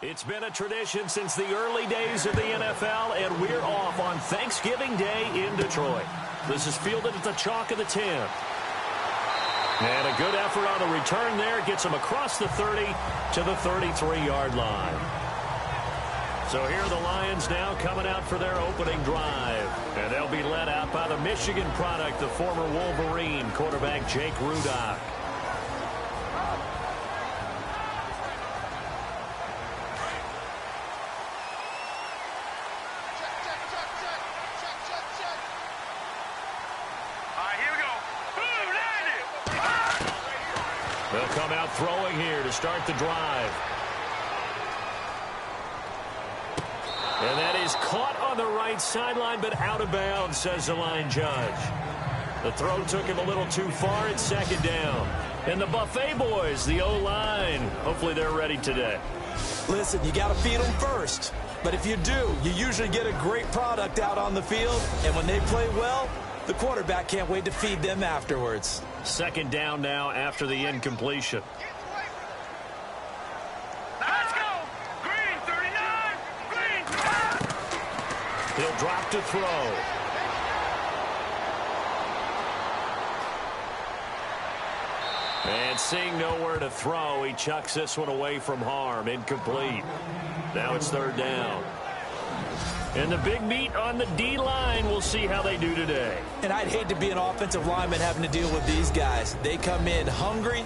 It's been a tradition since the early days of the NFL, and we're off on Thanksgiving Day in Detroit. This is fielded at the chalk of the 10. And a good effort on the return there gets them across the 30 to the 33-yard line. So here are the Lions now coming out for their opening drive. And they'll be led out by the Michigan product, the former Wolverine quarterback Jake Rudock. They'll come out throwing here to start the drive. And that is caught on the right sideline, but out of bounds, says the line judge. The throw took him a little too far. It's second down. And the Buffet boys, the O-line, hopefully they're ready today. Listen, you got to feed them first. But if you do, you usually get a great product out on the field. And when they play well, the quarterback can't wait to feed them afterwards. Second down now after the incompletion. Let's go! Green, 39! Green! He'll drop to throw. And seeing nowhere to throw, he chucks this one away from harm. Incomplete. Now it's third down. And the big meat on the D-line, we'll see how they do today. And I'd hate to be an offensive lineman having to deal with these guys. They come in hungry,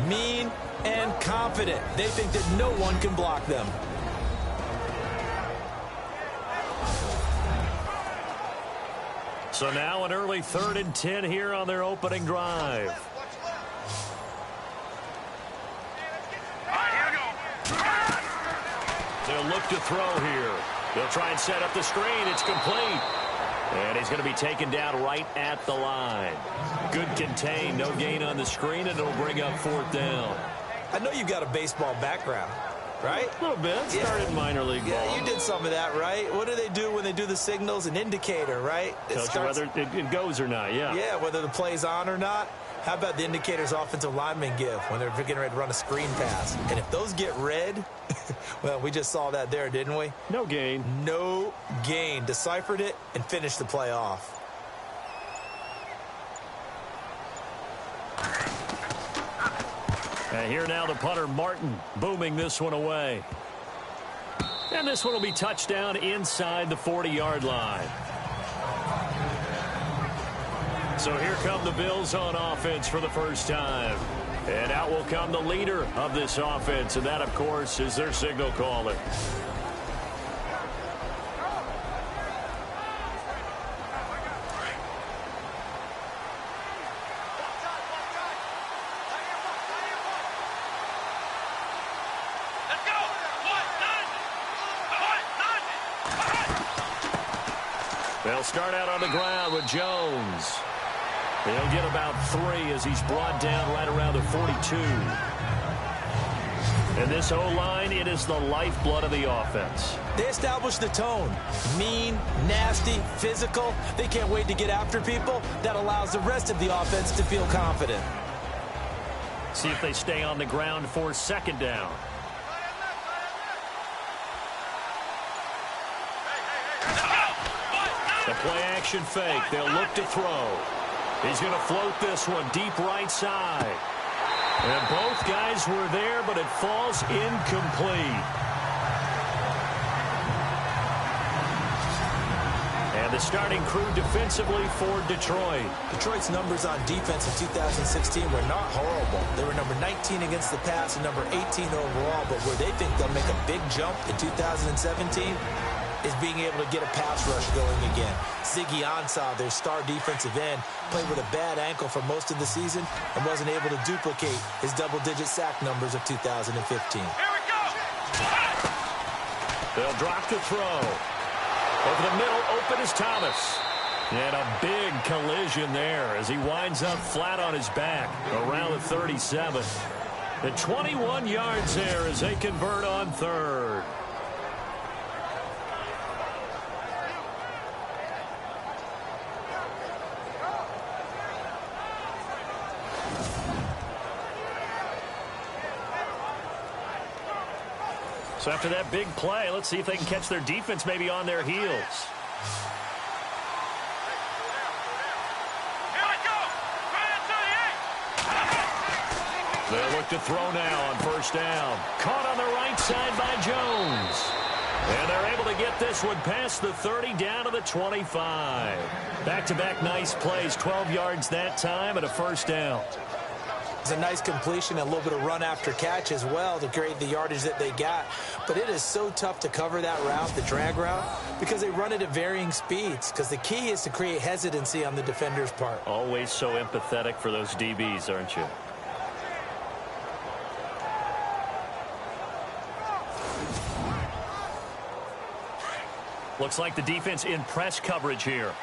mean, and confident. They think that no one can block them. So now an early 3rd and 10 here on their opening drive. They'll look to throw here. They'll try and set up the screen. It's complete. And he's going to be taken down right at the line. Good contain. No gain on the screen, and it'll bring up 4th down. I know you've got a baseball background, right? A little bit. Started in minor league ball. Yeah, you did some of that, right? What do they do when they do the signals? An indicator, right? Tells you whether it goes or not, yeah. Yeah, whether the play's on or not. How about the indicators offensive linemen give when they're getting ready to run a screen pass? And if those get red, well, we just saw that there, didn't we? No gain. No gain. Deciphered it and finished the play off. And here now the punter, Martin, booming this one away. And this one will be touchdown inside the 40-yard line. So here come the Bills on offense for the first time. And out will come the leader of this offense, and that, of course, is their signal caller. They'll start out on the ground with Jones. He'll get about 3 as he's brought down right around the 42. And this O-line, it is the lifeblood of the offense. They establish the tone. Mean, nasty, physical. They can't wait to get after people. That allows the rest of the offense to feel confident. See if they stay on the ground for second down. The play-action fake. They'll look to throw. He's going to float this one deep right side. And both guys were there, but it falls incomplete. And the starting crew defensively for Detroit. Detroit's numbers on defense in 2016 were not horrible. They were number 19 against the pass and number 18 overall, but where they think they'll make a big jump in 2017 is being able to get a pass rush going again. Ziggy Ansah, their star defensive end, played with a bad ankle for most of the season and wasn't able to duplicate his double-digit sack numbers of 2015. Here we go! They'll drop to throw. Over the middle, open is Thomas. And a big collision there as he winds up flat on his back around the 37. The 21 yards there as they convert on 3rd. So after that big play, let's see if they can catch their defense maybe on their heels. Here we go. Right at 38. They'll look to throw now on first down. Caught on the right side by Jones. And they're able to get this one past the 30 down to the 25. Back-to-back nice plays, 12 yards that time and a first down. It's a nice completion, a little bit of run after catch as well to create the yardage that they got. But it is so tough to cover that route, the drag route, because they run it at varying speeds. Because the key is to create hesitancy on the defender's part. Always so empathetic for those DBs, aren't you? Looks like the defense in press coverage here.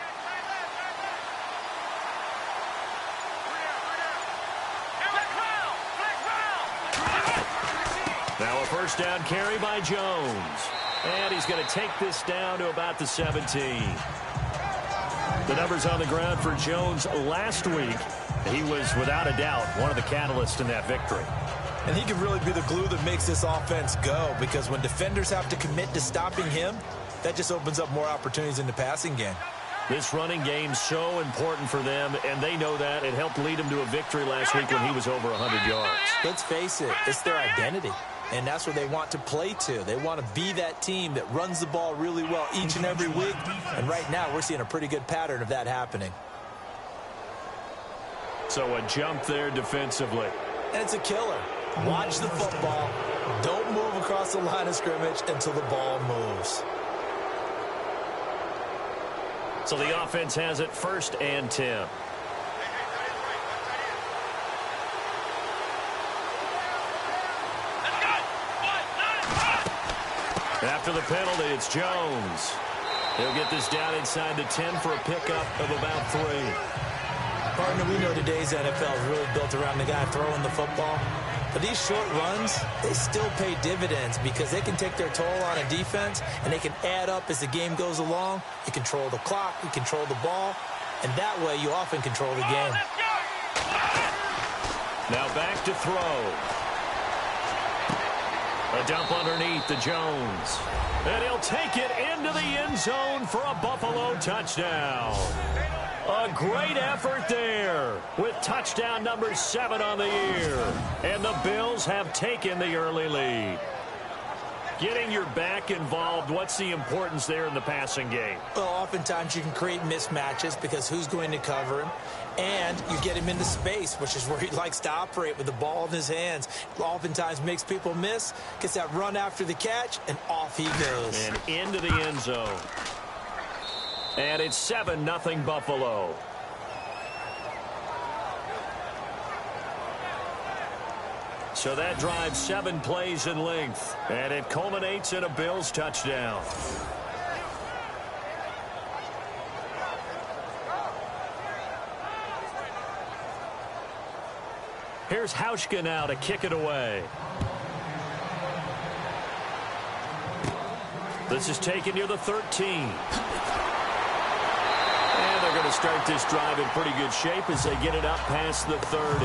Now a first down carry by Jones. And he's going to take this down to about the 17. The numbers on the ground for Jones last week. He was, without a doubt, one of the catalysts in that victory. And he can really be the glue that makes this offense go, because when defenders have to commit to stopping him, that just opens up more opportunities in the passing game. This running game's so important for them, and they know that. It helped lead them to a victory last week when he was over 100 yards. Let's face it, it's their identity. And that's what they want to play to. They want to be that team that runs the ball really well each and every week. And right now, we're seeing a pretty good pattern of that happening. So a jump there defensively. And it's a killer. Watch the football. Don't move across the line of scrimmage until the ball moves. So the offense has it 1st and 10. After the penalty, it's Jones. He'll get this down inside the 10 for a pickup of about 3. Partner, we know today's NFL is really built around the guy throwing the football. But these short runs, they still pay dividends because they can take their toll on a defense, and they can add up as the game goes along. You control the clock, you control the ball, and that way you often control the game. Now back to throw. A dump underneath to Jones. And he'll take it into the end zone for a Buffalo touchdown. A great effort there with touchdown number 7 on the year. And the Bills have taken the early lead. Getting your back involved, what's the importance there in the passing game? Well, oftentimes you can create mismatches because who's going to cover him? And you get him into space, which is where he likes to operate with the ball in his hands. Oftentimes makes people miss, gets that run after the catch, and off he goes. And into the end zone. And it's 7-0 Buffalo. So that drives 7 plays in length. And it culminates in a Bills touchdown. Here's Hauschka now to kick it away. This is taken near the 13. And they're going to start this drive in pretty good shape as they get it up past the 30.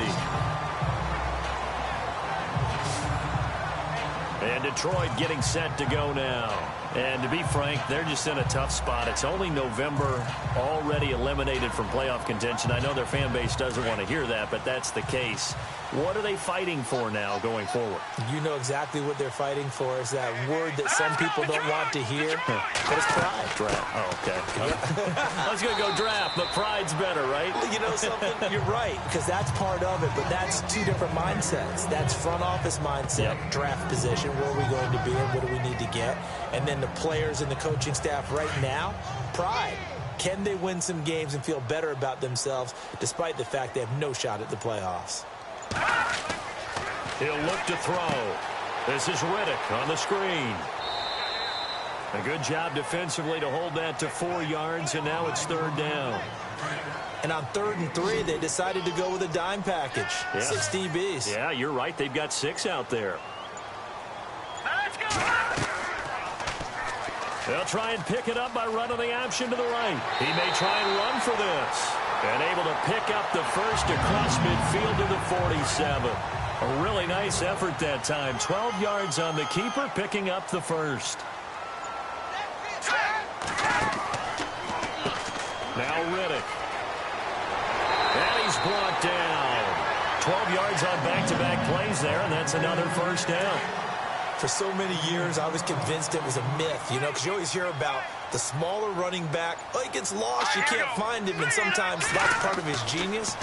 And Detroit getting set to go now. And to be frank, they're just in a tough spot. It's only November, already eliminated from playoff contention. I know their fan base doesn't want to hear that, but that's the case. What are they fighting for now going forward? You know exactly what they're fighting for. Is that word that some people don't want to hear, but it's pride. Draft. Oh, okay. I was going to go draft, but pride's better, right? You know something? You're right, because that's part of it, but that's 2 different mindsets. That's front office mindset, draft position, where are we going to be and what do we need to get? And then the players and the coaching staff right now, pride. Can they win some games and feel better about themselves despite the fact they have no shot at the playoffs? He'll look to throw. This is Riddick on the screen. A good job defensively to hold that to 4 yards, and now it's 3rd down. And on 3rd and 3, they decided to go with a dime package. 6 DBs. Yeah, you're right. They've got 6 out there. Let's go! They'll try and pick it up by running the option to the right. He may try and run for this. And able to pick up the first across midfield to the 47. A really nice effort that time. 12 yards on the keeper, picking up the first. Now Riddick. And he's brought down. 12 yards on back-to-back plays there, and that's another first down. For so many years, I was convinced it was a myth, you know, because you always hear about the smaller running back. Oh, he gets lost, you can't find him, and sometimes that's part of his genius.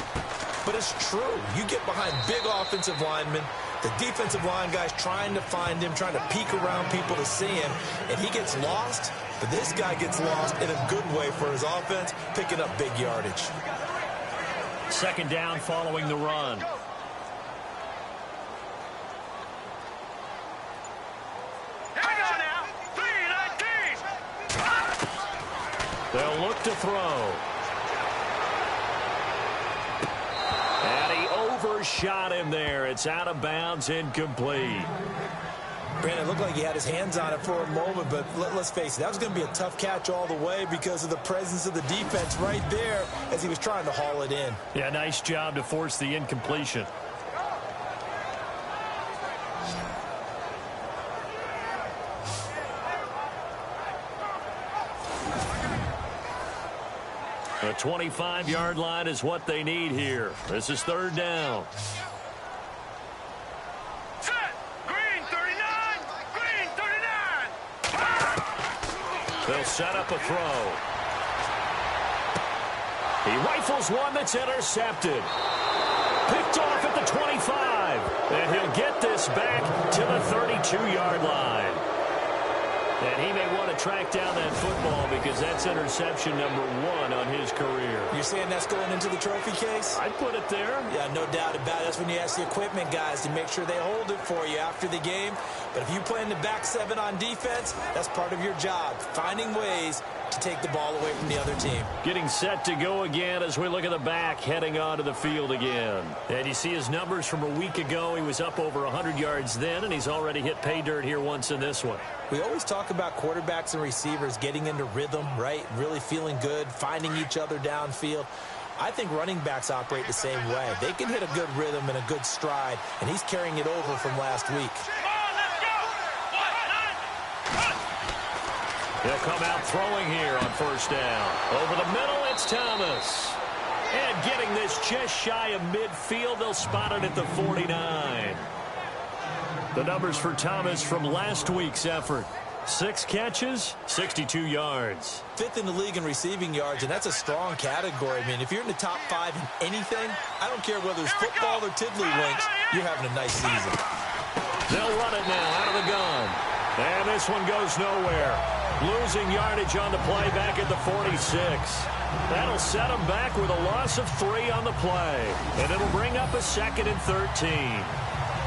But it's true. You get behind big offensive linemen, the defensive line guys trying to find him, trying to peek around people to see him, and he gets lost. But this guy gets lost in a good way for his offense, picking up big yardage. Second down following the run. Here we go now. 3-19. They'll look to throw. And he overshot him there. It's out of bounds, incomplete. Brandon, it looked like he had his hands on it for a moment, but let's face it, that was going to be a tough catch all the way because of the presence of the defense right there as he was trying to haul it in. Yeah, nice job to force the incompletion. The 25-yard line is what they need here. This is third down. Set. Green 39. Green 39. They'll set up a throw. He rifles one that's intercepted. Picked off at the 25. And he'll get this back to the 32-yard line. And he may want to track down that football because that's interception number 1 on his career. You're saying that's going into the trophy case? I'd put it there. Yeah, no doubt about it. That's when you ask the equipment guys to make sure they hold it for you after the game. But if you play in the back 7 on defense, that's part of your job, finding ways to take the ball away from the other team. Getting set to go again as we look at the back, heading onto the field again. And you see his numbers from a week ago. He was up over 100 yards then, and he's already hit pay dirt here once in this one. We always talk about quarterbacks and receivers getting into rhythm, right? Really feeling good, finding each other downfield. I think running backs operate the same way. They can hit a good rhythm and a good stride, and he's carrying it over from last week. He'll come out throwing here on first down. Over the middle, it's Thomas. And getting this just shy of midfield, they'll spot it at the 49. The numbers for Thomas from last week's effort. 6 catches, 62 yards. 5th in the league in receiving yards, and that's a strong category. I mean, if you're in the top 5 in anything, I don't care whether it's football or tiddlywinks, you're having a nice season. They'll run it now out of the gun. And this one goes nowhere. Losing yardage on the play back at the 46. That'll set them back with a loss of 3 on the play. And it'll bring up a 2nd and 13.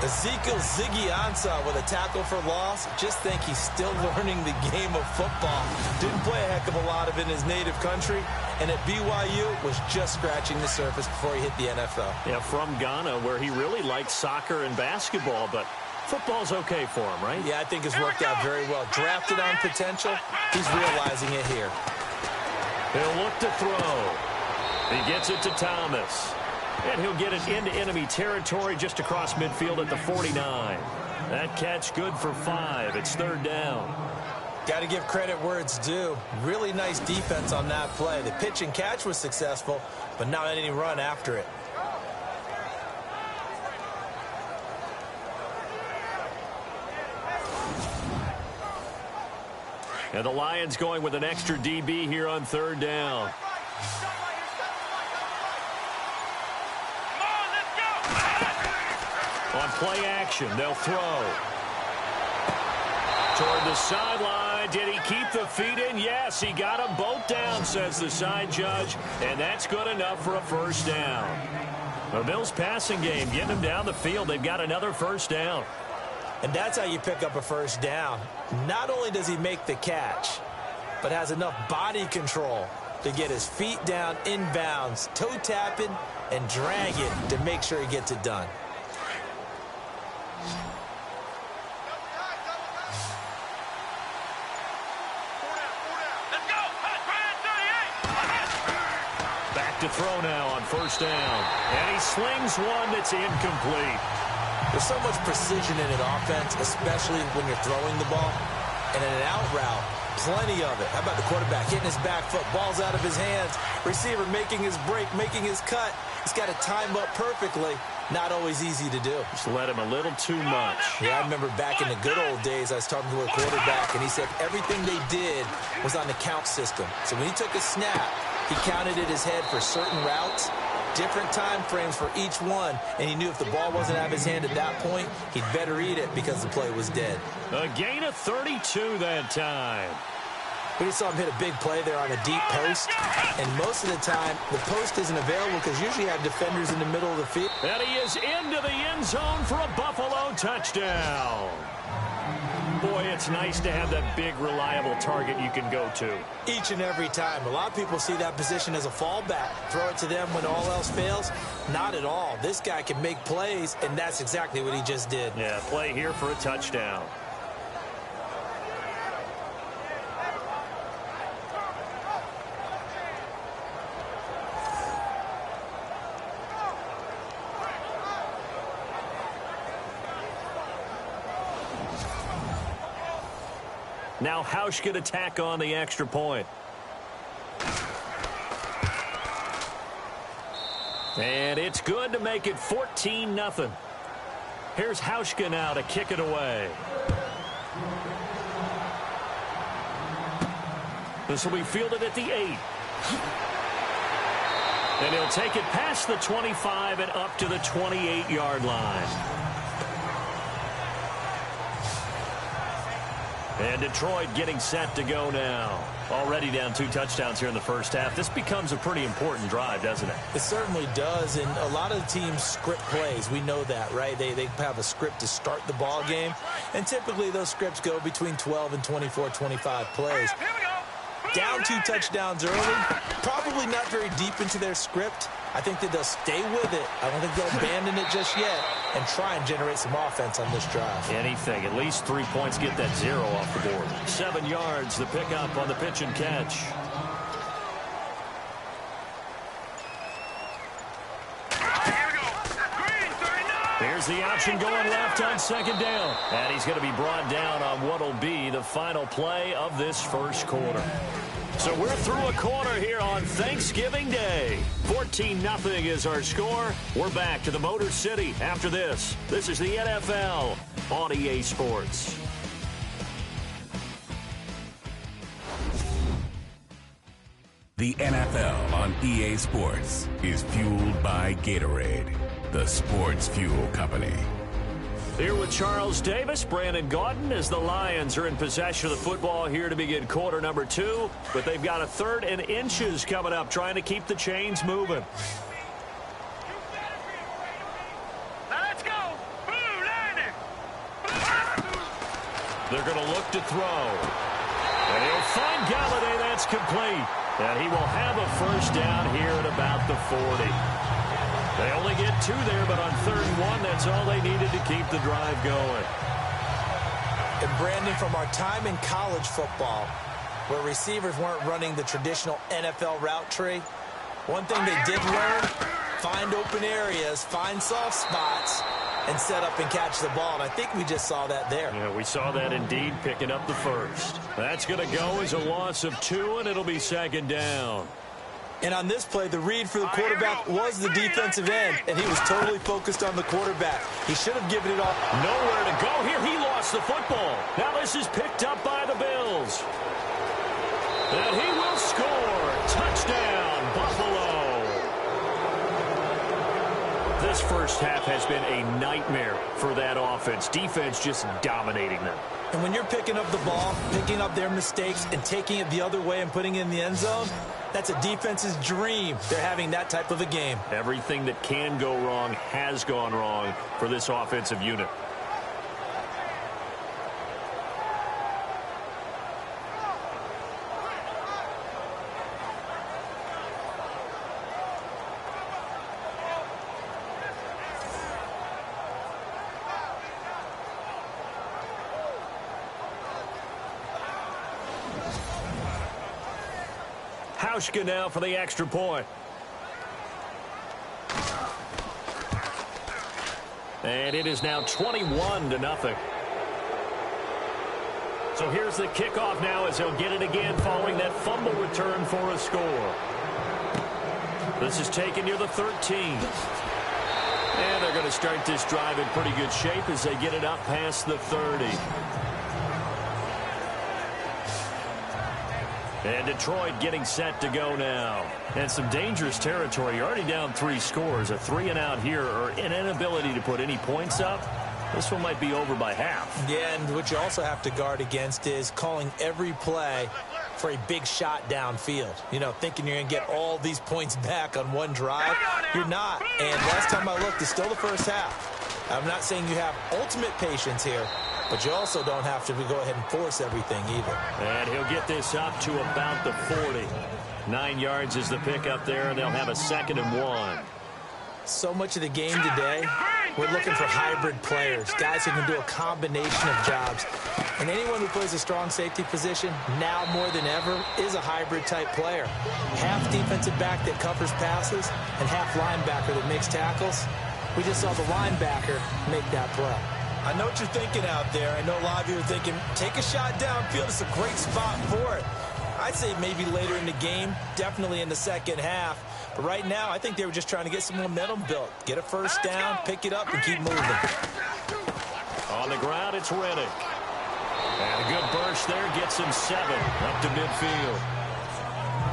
Ezekiel Ziggy Ansah with a tackle for loss. Just think he's still learning the game of football. Didn't play a heck of a lot of it in his native country. And at BYU was just scratching the surface before he hit the NFL. Yeah, from Ghana, where he really liked soccer and basketball, but football's okay for him, right? Yeah, I think it's worked out very well. Drafted on potential. He's realizing it here. He'll look to throw. He gets it to Thomas. And he'll get it into enemy territory just across midfield at the 49. That catch good for 5. It's third down. Got to give credit where it's due. Really nice defense on that play. The pitch and catch was successful, but not any run after it. And the Lions going with an extra DB here on third down. On play action, they'll throw. Toward the sideline. Did he keep the feet in? Yes, he got them both down, says the side judge. And that's good enough for a first down. The Bills passing game, getting them down the field. They've got another first down. And that's how you pick up a first down. Not only does he make the catch, but has enough body control to get his feet down inbounds, toe tapping, and drag it to make sure he gets it done. Back to throw now on first down. And he slings one that's incomplete. There's so much precision in an offense, especially when you're throwing the ball. And in an out route, plenty of it. How about the quarterback hitting his back foot, ball's out of his hands, receiver making his break, making his cut. He's got to time up perfectly. Not always easy to do. Just let him a little too much. Yeah, I remember back in the good old days, I was talking to a quarterback, and he said everything they did was on the count system. So when he took a snap, he counted in his head for certain routes, different time frames for each one, and he knew if the ball wasn't out of his hand at that point, he'd better eat it because the play was dead. A gain of 32 that time. We just saw him hit a big play there on a deep post, and most of the time, the post isn't available because usually you have defenders in the middle of the field. And he is into the end zone for a Buffalo touchdown. Boy, it's nice to have that big, reliable target you can go to. Each and every time. A lot of people see that position as a fallback. Throw it to them when all else fails. Not at all. This guy can make plays, and that's exactly what he just did. Yeah, play here for a touchdown. Now Hausch could attack on the extra point. And it's good to make it 14-0. Here's Hauschka now to kick it away. This will be fielded at the 8. And he'll take it past the 25 and up to the 28-yard line. And Detroit getting set to go now. Already down 2 touchdowns here in the first half. This becomes a pretty important drive, doesn't it? It certainly does, and a lot of teams script plays. We know that, right? They have a script to start the ball game, and typically those scripts go between 12 and 24, 25 plays. Down 2 touchdowns early, probably not very deep into their script. I think that they'll stay with it. I don't think they'll abandon it just yet and try and generate some offense on this drive. Anything. At least 3 points, get that 0 off the board. 7 yards, the pickup on the pitch and catch. Here's the option going left on second down. And he's going to be brought down on what will be the final play of this first quarter. So we're through a quarter here on Thanksgiving Day. 14-0 is our score. We're back to the Motor City after this. This is the NFL on EA Sports. The NFL on EA Sports is fueled by Gatorade, the sports fuel company. Here with Charles Davis, Brandon Gaudin, as the Lions are in possession of the football here to begin quarter number 2. But they've got a 3rd and inches coming up, trying to keep the chains moving. Let's go. Blue landing. They're going to look to throw. And he'll find Galladay. That's complete. And he will have a first down here at about the 40. They only get 2 there, but on 3rd and 1, that's all they needed to keep the drive going. And Brandon, from our time in college football, where receivers weren't running the traditional NFL route tree, one thing they did learn, find open areas, find soft spots, and set up and catch the ball. And I think we just saw that there. Yeah, we saw that indeed, picking up the first. That's going to go as a loss of 2, and it'll be 2nd down. And on this play, the read for the quarterback was the defensive end, and he was totally focused on the quarterback. He should have given it all. Nowhere to go here. He lost the football. Now this is picked up by the Bills. And he will score. Touchdown, Buffalo. This first half has been a nightmare for that offense. Defense just dominating them. And when you're picking up the ball, picking up their mistakes, and taking it the other way and putting it in the end zone, that's a defense's dream. They're having that type of a game. Everything that can go wrong has gone wrong for this offensive unit. Hauschka now for the extra point. And it is now 21-0. So here's the kickoff now as he'll get it again following that fumble return for a score. This is taken near the 13. And they're going to start this drive in pretty good shape as they get it up past the 30. And Detroit getting set to go now. And some dangerous territory. You're already down 3 scores. A 3-and-out here or an inability to put any points up. This one might be over by half. Yeah, and what you also have to guard against is calling every play for a big shot downfield. You know, thinking you're going to get all these points back on one drive. You're not. And last time I looked, it's still the first half. I'm not saying you have ultimate patience here, but you also don't have to go ahead and force everything either. And he'll get this up to about the 40. 9 yards is the pickup there, and they'll have a 2nd and 1. So much of the game today, we're looking for hybrid players, guys who can do a combination of jobs. And anyone who plays a strong safety position, now more than ever, is a hybrid-type player. Half defensive back that covers passes and half linebacker that makes tackles. We just saw the linebacker make that play. I know what you're thinking out there. I know a lot of you are thinking, take a shot downfield. It's a great spot for it. I'd say maybe later in the game, definitely in the second half. But right now, I think they were just trying to get some momentum built. Get a first down, pick it up, and keep moving. On the ground, it's Reddick. And a good burst there gets him 7 up to midfield.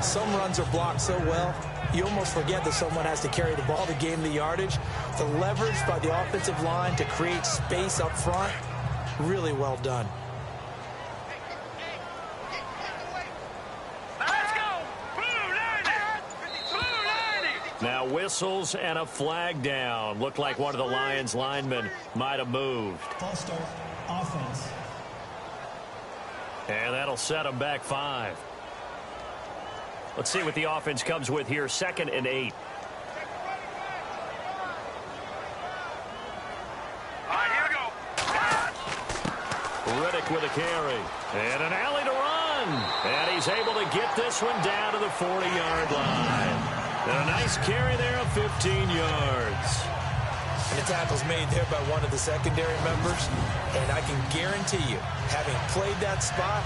Some runs are blocked so well, you almost forget that someone has to carry the ball to gain the yardage. The leverage by the offensive line to create space up front, really well done. Now whistles and a flag down. Looked like one of the Lions linemen might have moved. False start, offense. And that'll set them back 5. Let's see what the offense comes with here. 2nd and 8. All right, here we go. Reddick with a carry. And an alley to run. And he's able to get this one down to the 40-yard line. And a nice carry there of 15 yards. And the tackle's made there by one of the secondary members. And I can guarantee you, having played that spot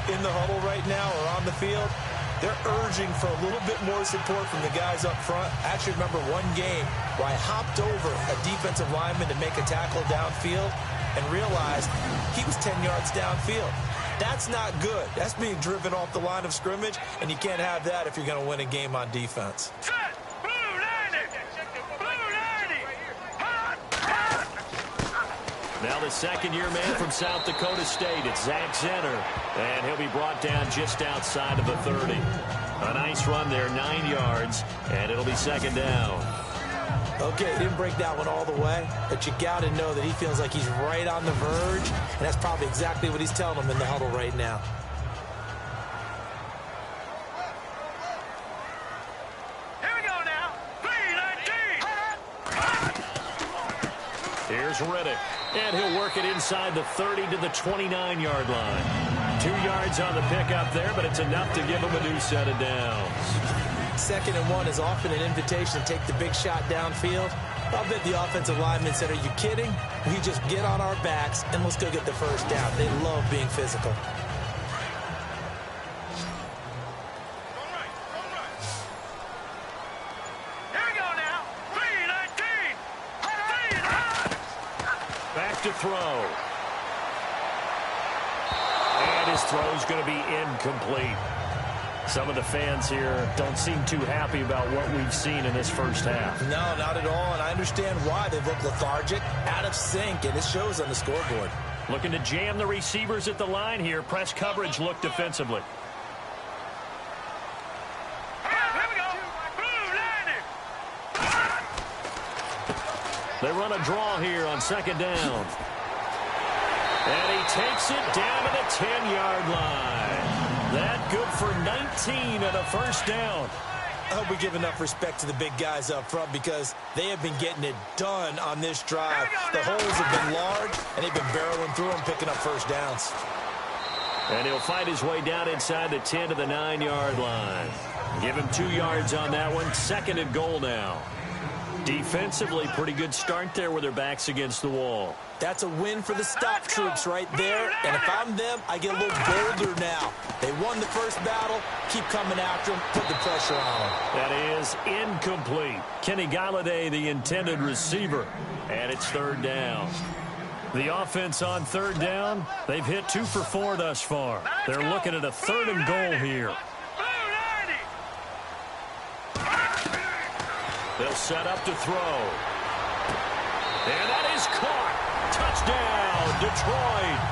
in the huddle right now or on the field, they're urging for a little bit more support from the guys up front. I actually remember one game where I hopped over a defensive lineman to make a tackle downfield and realized he was 10 yards downfield. That's not good. That's being driven off the line of scrimmage, and you can't have that if you're going to win a game on defense. Set. Blue 90. Blue 90. Hot. Now the second-year man from South Dakota State. It's Zach Zenner, and he'll be brought down just outside of the 30. A nice run there, 9 yards, and it'll be 2nd down. Okay, he didn't break that one all the way, but you got to know that he feels like he's right on the verge, and that's probably exactly what he's telling them in the huddle right now. Here we go now. 3-19. Here's Reddick, and he'll work it inside the 30 to the 29-yard line. 2 yards on the pickup there, but it's enough to give him a new set of downs. 2nd and 1 is often an invitation to take the big shot downfield. I'll bet the offensive lineman said, are you kidding? We just get on our backs and let's go get the first down. They love being physical. Here we go now. 3-19. Back to throw. And his throw's going to be incomplete. Some of the fans here don't seem too happy about what we've seen in this first half. No, not at all, and I understand why. They look lethargic, out of sync, and it shows on the scoreboard. Looking to jam the receivers at the line here. Press coverage look defensively. Here we go. Blue 90. They run a draw here on 2nd down. And he takes it down to the 10-yard line. That good for 19 and a first down. I hope we give enough respect to the big guys up front because they have been getting it done on this drive. The holes have been large, and they've been barreling through them, picking up first downs. And he'll fight his way down inside the 10 to the 9-yard line. Give him 2 yards on that one. 2nd and goal now. Defensively, pretty good start there with their backs against the wall. That's a win for the stop troops right there. And if I'm them, I get a little bolder now. They won the first battle. Keep coming after them. Put the pressure on them. That is incomplete. Kenny Galladay, the intended receiver. And it's third down. The offense on third down, they've hit 2 for 4 thus far. They're looking at a 3rd and goal here. They'll set up to throw. And that is caught. Touchdown, Detroit.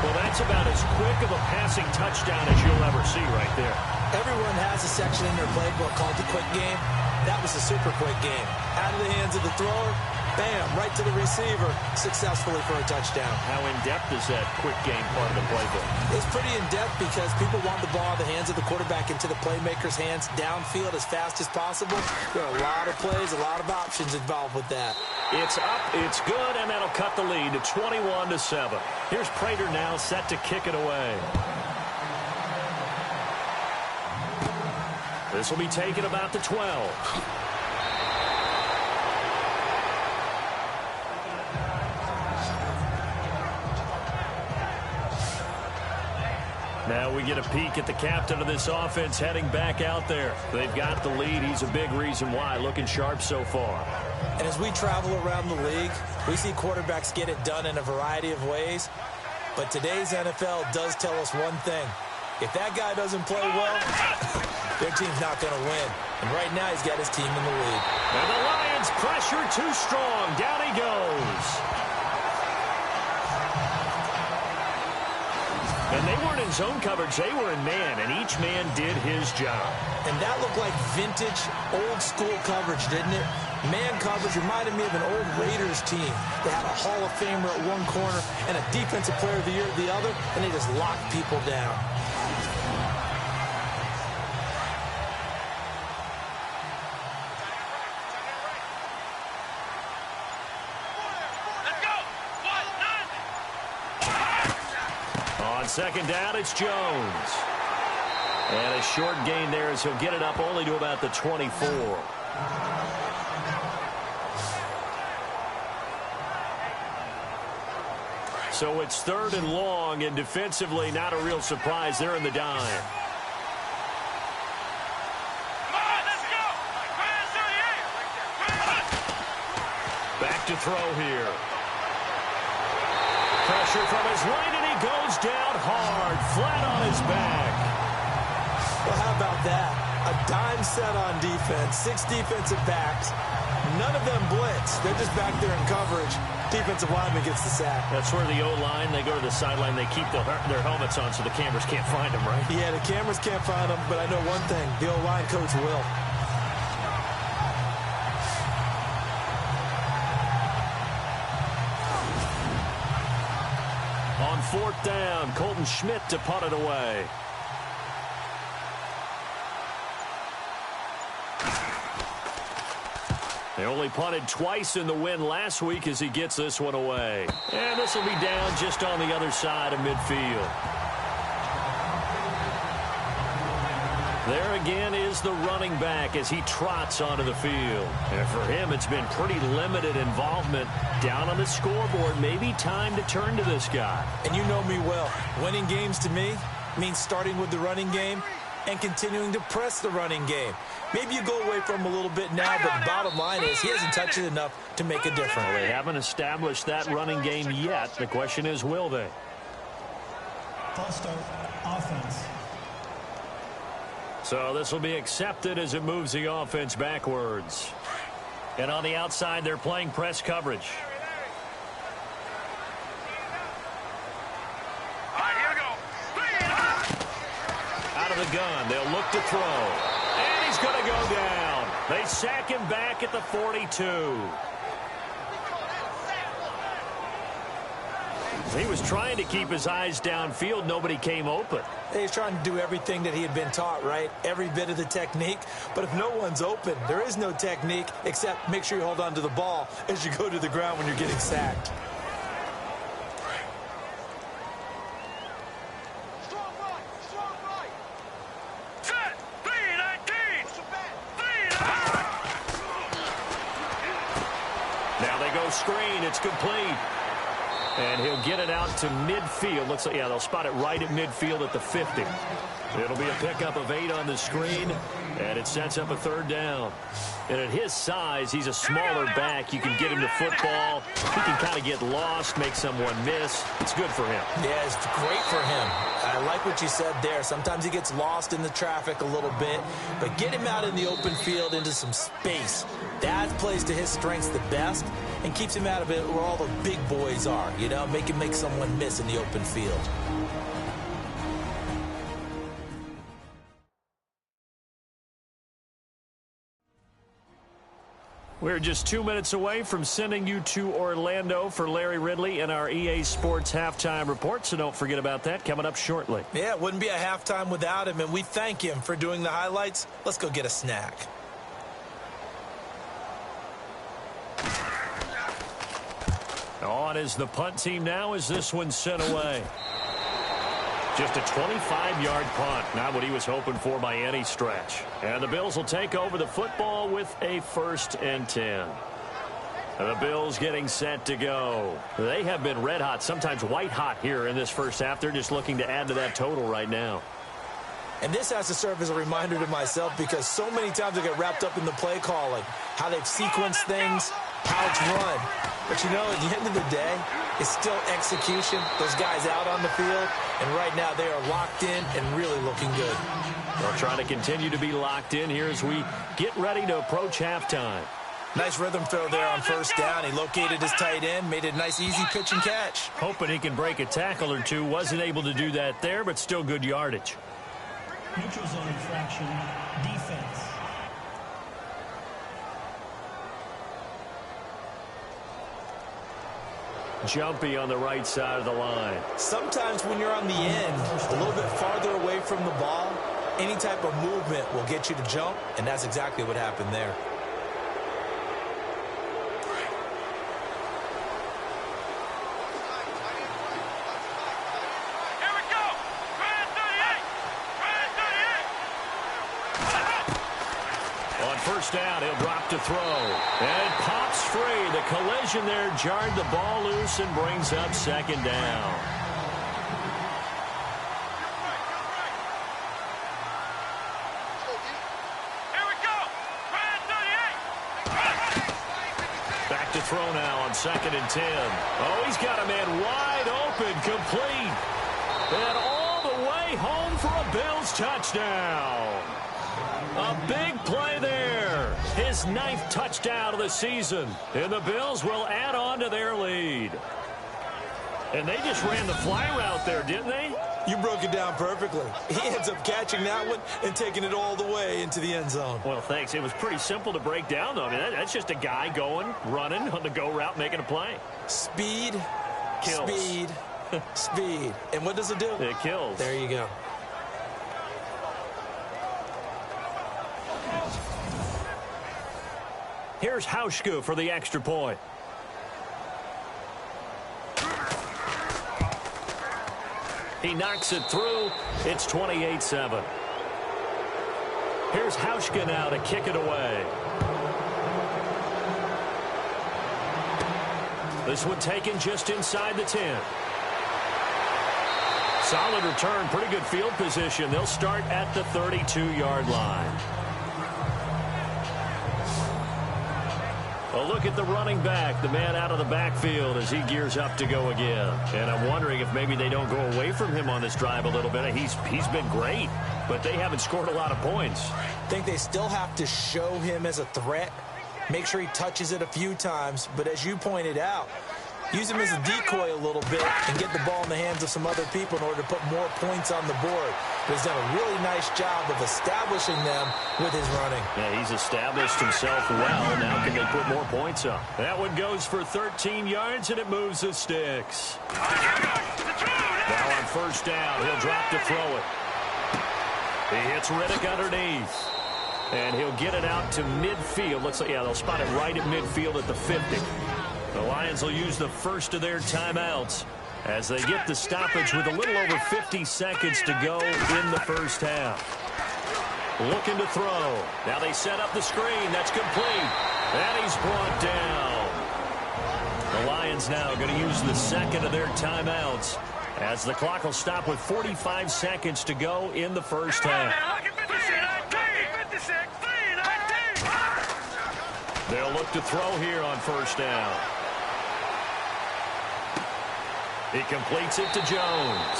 Well, that's about as quick of a passing touchdown as you'll ever see right there. Everyone has a section in their playbook called the quick game. That was a super quick game. Out of the hands of the thrower, bam, right to the receiver, successfully for a touchdown. How in-depth is that quick game part of the playbook? It's pretty in-depth because people want the ball in the hands of the quarterback into the playmaker's hands downfield as fast as possible. There are a lot of plays, a lot of options involved with that. It's up, it's good, and that'll cut the lead to 21-7. Here's Prater now set to kick it away. This will be taken about the 12. Now we get a peek at the captain of this offense heading back out there. They've got the lead. He's a big reason why. Looking sharp so far. And as we travel around the league, we see quarterbacks get it done in a variety of ways. But today's NFL does tell us one thing. If that guy doesn't play well, their team's not going to win. And right now he's got his team in the lead. And the Lions pressure too strong. Down he goes. And they weren't in zone coverage. They were in man, and each man did his job. And that looked like vintage, old-school coverage, didn't it? Man coverage reminded me of an old Raiders team. They had a Hall of Famer at one corner and a Defensive Player of the Year at the other, and they just locked people down. Second down, it's Jones. And a short gain there as he'll get it up only to about the 24. So it's 3rd and long, and defensively not a real surprise. They're in the dime. Back to throw here. Pressure from his right, and he goes down hard, flat on his back. Well, how about that? A dime set on defense, 6 defensive backs. None of them blitz. They're just back there in coverage. Defensive lineman gets the sack. That's where the O-line, they go to the sideline, they keep their helmets on so the cameras can't find them, right? Yeah, the cameras can't find them, but I know one thing. The O-line coach will. On 4th down, Colton Schmidt to punt it away. They only punted twice in the win last week as he gets this one away. And this will be down just on the other side of midfield. There again is the running back as he trots onto the field. And for him, it's been pretty limited involvement down on the scoreboard. Maybe time to turn to this guy. And you know me well. Winning games to me means starting with the running game and continuing to press the running game. Maybe you go away from him a little bit now, but bottom line is he hasn't touched it enough to make a difference. Well, they haven't established that running game yet. The question is, will they? False start, offense. So this will be accepted as it moves the offense backwards. And on the outside, they're playing press coverage. Out of the gun, they'll look to throw. And he's going to go down. They sack him back at the 42. He was trying to keep his eyes downfield. Nobody came open. He's trying to do everything that he had been taught, right? Every bit of the technique. But if no one's open, there is no technique except make sure you hold on to the ball as you go to the ground when you're getting sacked. screen. It's complete. And he'll get it out to midfield. Looks like, yeah, they'll spot it right at midfield at the 50. It'll be a pickup of 8 on the screen, and it sets up a 3rd down. And at his size, he's a smaller back. You can get him to football. He can kind of get lost, make someone miss. It's good for him. Yeah, it's great for him. I like what you said there. Sometimes he gets lost in the traffic a little bit, but get him out in the open field into some space. That plays to his strengths the best and keeps him out of it where all the big boys are, you know, make him make someone miss in the open field. We're just 2 minutes away from sending you to Orlando for Larry Ridley and our EA Sports Halftime Report, so don't forget about that coming up shortly. Yeah, it wouldn't be a halftime without him, and we thank him for doing the highlights. Let's go get a snack. On is the punt team now as this one's sent away. Just a 25-yard punt, not what he was hoping for by any stretch. And the Bills will take over the football with a 1st and 10. The Bills getting set to go. They have been red hot, sometimes white hot here in this first half. They're just looking to add to that total right now. And this has to serve as a reminder to myself because so many times I get wrapped up in the play calling, how they've sequenced things, how it's run. But, you know, at the end of the day, it's still execution. Those guys out on the field, and right now they are locked in and really looking good. They'll try to continue to be locked in here as we get ready to approach halftime. Nice rhythm throw there on 1st down. He located his tight end, made it a nice easy pitch and catch. Hoping he can break a tackle or two. Wasn't able to do that there, but still good yardage. Neutral zone infraction, defense. Jumpy on the right side of the line. Sometimes when you're on the end, a little bit farther away from the ball, any type of movement will get you to jump, and that's exactly what happened there. Here we go. Grand 38. On 1st down, he'll drop to throw. And pops free. The collision there jarred the ball loose and brings up 2nd down. Here we go. Grand 38. Back to throw now on 2nd and 10. Oh, he's got a man wide open, complete. And all the way home for a Bills touchdown. A big play there. His 9th touchdown of the season. And the Bills will add on to their lead. And they just ran the fly route there, didn't they? You broke it down perfectly. He ends up catching that one and taking it all the way into the end zone. Well, thanks. It was pretty simple to break down, though. I mean, that's just a guy going, running on the go route, making a play. Speed, Kills. speed, speed. And what does it do? It kills. There you go. Here's Hauschka for the extra point. He knocks it through. It's 28-7. Here's Hauschka now to kick it away. This one taken just inside the 10. Solid return, pretty good field position. They'll start at the 32-yard line. A look at the running back, the man out of the backfield as he gears up to go again. And I'm wondering if maybe they don't go away from him on this drive a little bit. He's been great, but they haven't scored a lot of points. I think they still have to show him as a threat, make sure he touches it a few times. But as you pointed out, use him as a decoy a little bit and get the ball in the hands of some other people in order to put more points on the board. But he's done a really nice job of establishing them with his running. Yeah, he's established himself well. Now can they put more points up? That one goes for 13 yards, and it moves the sticks. Now on 1st down, he'll drop to throw it. He hits Riddick underneath. And he'll get it out to midfield. Looks like, yeah, they'll spot it right at midfield at the 50. The Lions will use the first of their timeouts as they get the stoppage with a little over 50 seconds to go in the first half. Looking to throw. Now they set up the screen. That's complete. And he's brought down. The Lions now going to use the second of their timeouts as the clock will stop with 45 seconds to go in the first half. They'll look to throw here on first down. He completes it to Jones.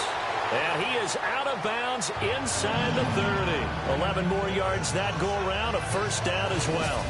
And he is out of bounds inside the 30. 11 more yards that go around, a first down as well.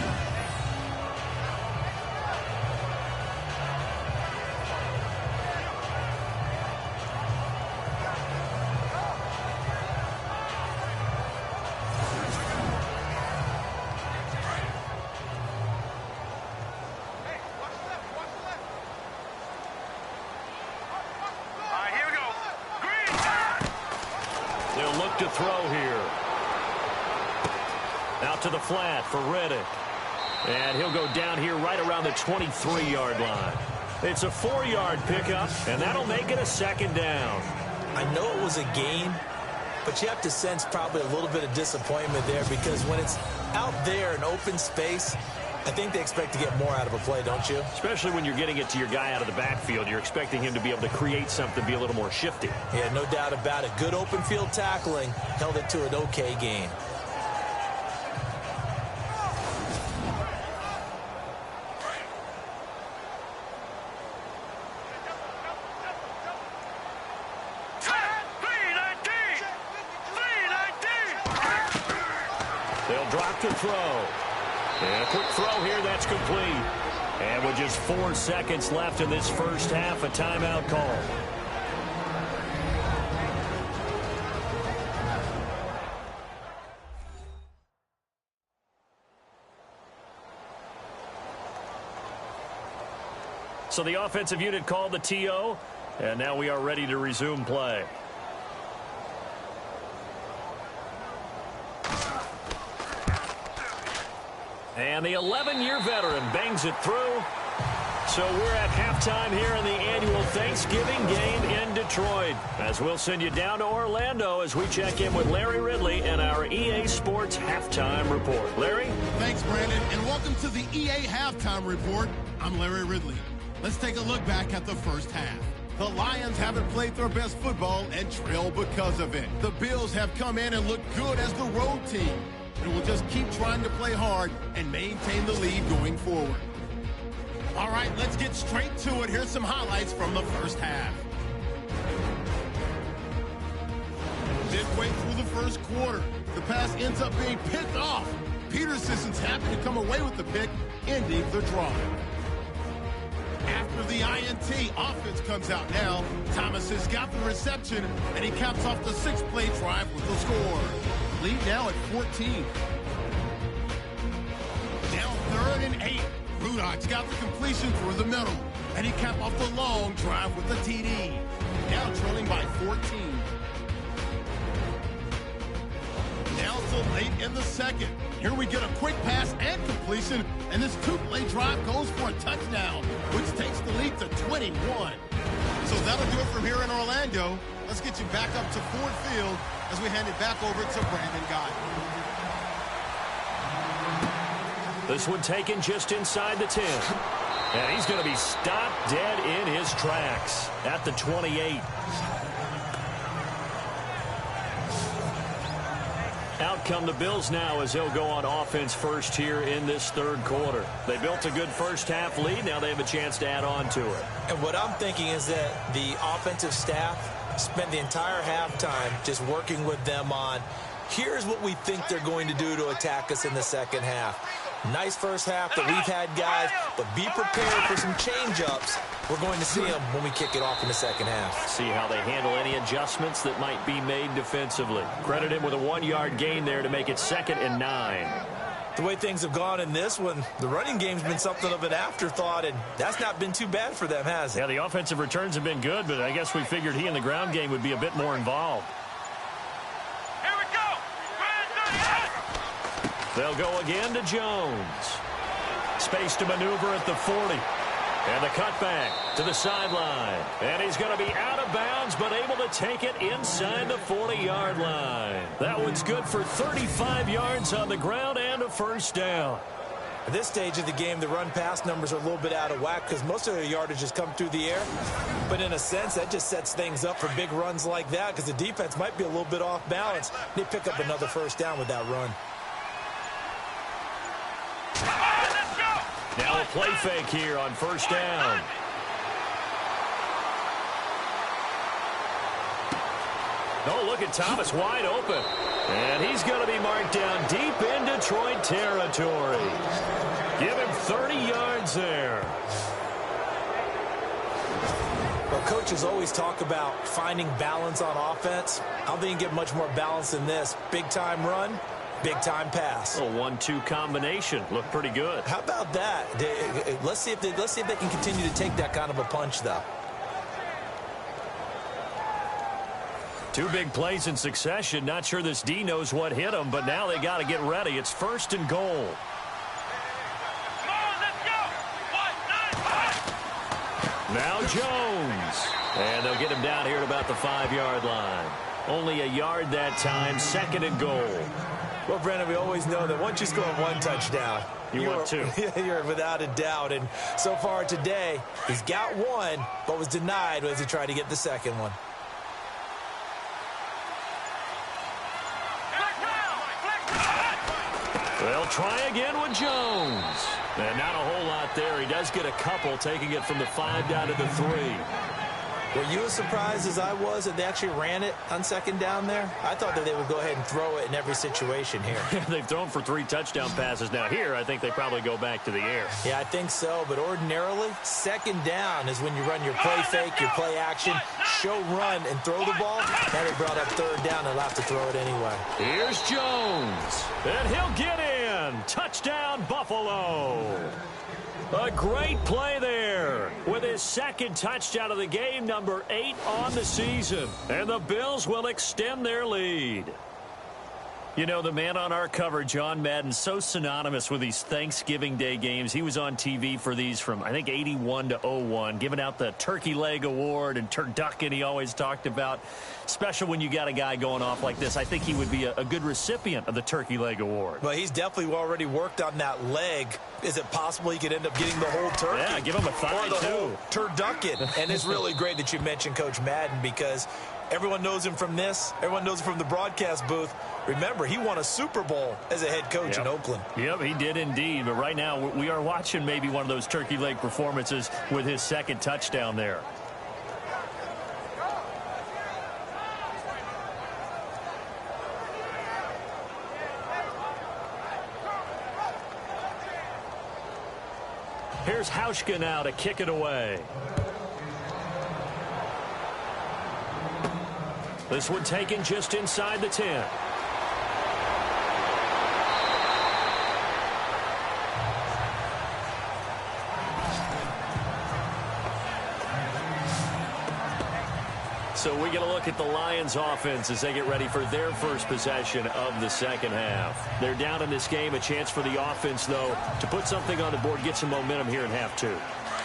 To throw here. Out to the flat for Reddick. And he'll go down here right around the 23-yard line. It's a 4-yard pickup, and that'll make it a second down. I know it was a gain, but you have to sense probably a little bit of disappointment there because when it's out there in open space, I think they expect to get more out of a play, don't you? Especially when you're getting it to your guy out of the backfield. You're expecting him to be able to create something, be a little more shifty. Yeah, no doubt about it. Good open field tackling. Held it to an okay gain. They'll drop to throw. And a quick throw here, that's complete. And with just 4 seconds left in this first half, a timeout call. So the offensive unit called the TO, and now we are ready to resume play. And the 11-year veteran bangs it through. So we're at halftime here in the annual Thanksgiving game in Detroit. As we'll send you down to Orlando as we check in with Larry Ridley and our EA Sports Halftime Report. Larry? Thanks, Brandon, and welcome to the EA Halftime Report. I'm Larry Ridley. Let's take a look back at the first half. The Lions haven't played their best football and trail because of it. The Bills have come in and looked good as the road team. And we'll just keep trying to play hard and maintain the lead going forward. All right, let's get straight to it. Here's some highlights from the first half. Midway through the first quarter, the pass ends up being picked off. Peterson's happy to come away with the pick, ending the drive. After the INT, offense comes out now. Thomas has got the reception, and he caps off the 6-play drive with the score. Lead now at 14. Down 3rd and 8. Rudolph's got the completion through the middle, and he capped off the long drive with the TD. Now trailing by 14. Now so late in the second. Here we get a quick pass and completion, and this 2-play drive goes for a touchdown, which takes the lead to 21. So that'll do it from here in Orlando. Let's get you back up to Ford Field as we hand it back over to Brandon Guy. This one taken just inside the 10. And he's going to be stopped dead in his tracks at the 28. Out come the Bills now as they'll go on offense first here in this third quarter. They built a good first half lead. Now they have a chance to add on to it. And what I'm thinking is that the offensive staff spent the entire halftime just working with them on, here's what we think they're going to do to attack us in the second half. Nice first half that we've had, guys, but be prepared for some change-ups. We're going to see them when we kick it off in the second half. See how they handle any adjustments that might be made defensively. Credit him with a 1-yard gain there to make it 2nd and 9. The way things have gone in this one, the running game's been something of an afterthought, and that's not been too bad for them, has it? Yeah, the offensive returns have been good, but I guess we figured he in the ground game would be a bit more involved. Here we go. They'll go again to Jones. Space to maneuver at the 40. And the cutback to the sideline. And he's going to be out of bounds, but able to take it inside the 40-yard line. That one's good for 35 yards on the ground and a first down. At this stage of the game, the run-pass numbers are a little bit out of whack because most of their yardage has come through the air. But in a sense, that just sets things up for big runs like that because the defense might be a little bit off balance. They pick up another first down with that run. Now a play fake here on first down. Oh, look at Thomas wide open. And he's going to be marked down deep in Detroit territory. Give him 30 yards there. Well, coaches always talk about finding balance on offense. I don't think you can get much more balance than this. Big-time run, big-time pass. A 1-2 combination. Looked pretty good. How about that? Let's see if they can continue to take that kind of a punch, though. Two big plays in succession. Not sure this D knows what hit him, but now they got to get ready. It's first and goal. Now Jones. And they'll get him down here at about the 5-yard line. Only a yard that time, second and goal. Well, Brandon, we always know that once you score one touchdown, you want two. You're without a doubt. And so far today, he's got one, but was denied as he tried to get the second one. They'll try again with Jones. And not a whole lot there. He does get a couple, taking it from the 5 down to the 3. Were you as surprised as I was that they actually ran it on second down there? I thought that they would go ahead and throw it in every situation here. They've thrown for 3 touchdown passes. Now here, I think they probably go back to the air. Yeah, I think so. But ordinarily, second down is when you run your play fake, your play action, show run, and throw the ball. Now they brought up third down. They'll have to throw it anyway. Here's Jones. And he'll get in. Touchdown, Buffalo. A great play there with his second touchdown of the game, number 8 on the season. And the Bills will extend their lead. You know, the man on our cover, John Madden, so synonymous with these Thanksgiving Day games. He was on TV for these from, I think, 81 to 01, giving out the Turkey Leg Award and turducken he always talked about. Special when you got a guy going off like this. I think he would be a good recipient of the Turkey Leg Award. Well, he's definitely already worked on that leg. Is it possible he could end up getting the whole turkey? Yeah, give him a thigh, or the too. whole turducken. And it's really great that you mentioned Coach Madden because everyone knows him from this. Everyone knows him from the broadcast booth. Remember, he won a Super Bowl as a head coach in Oakland. Yep, he did indeed. But right now, we are watching maybe one of those turkey leg performances with his second touchdown there. Here's Hauschka now to kick it away. This one taken just inside the 10. So we get a look at the Lions offense as they get ready for their first possession of the second half. They're down in this game. A chance for the offense, though, to put something on the board, get some momentum here in half 2.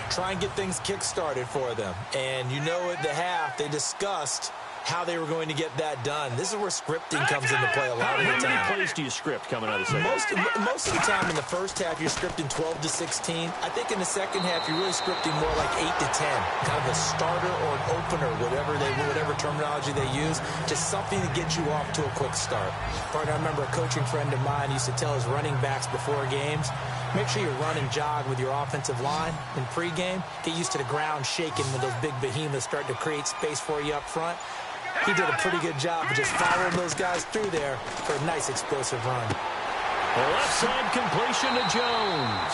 Try and get things kick-started for them. And you know at the half, they discussed how they were going to get that done. This is where scripting comes into play a lot of the time. How many plays do you script coming out of the second? Most of the time in the first half, you're scripting 12 to 16. I think in the second half, you're really scripting more like 8 to 10. Kind of a starter or an opener, whatever terminology they use. Just something to get you off to a quick start. Partner, I remember a coaching friend of mine used to tell his running backs before games, make sure you run and jog with your offensive line in pregame. Get used to the ground shaking when those big behemoths start to create space for you up front. He did a pretty good job of just following those guys through there for a nice explosive run. The left side completion to Jones.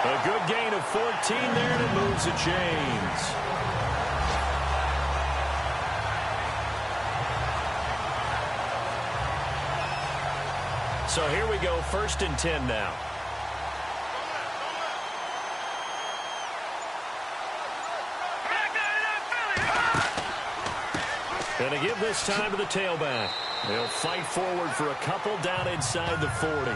A good gain of 14 there, and it moves the chains. So here we go, first and 10 now. Going to give this time to the tailback. They'll fight forward for a couple down inside the 40.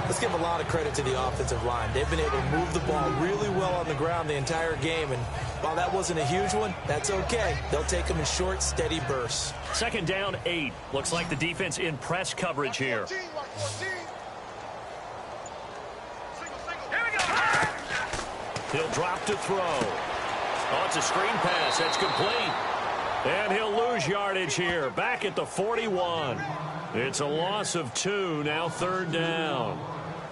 Let's give a lot of credit to the offensive line. They've been able to move the ball really well on the ground the entire game. And while that wasn't a huge one, that's okay. They'll take them in short, steady bursts. Second down, 8. Looks like the defense in press coverage here. He'll drop to throw. Oh, it's a screen pass. That's complete. And he'll lose yardage here. Back at the 41. It's a loss of 2. Now 3rd down.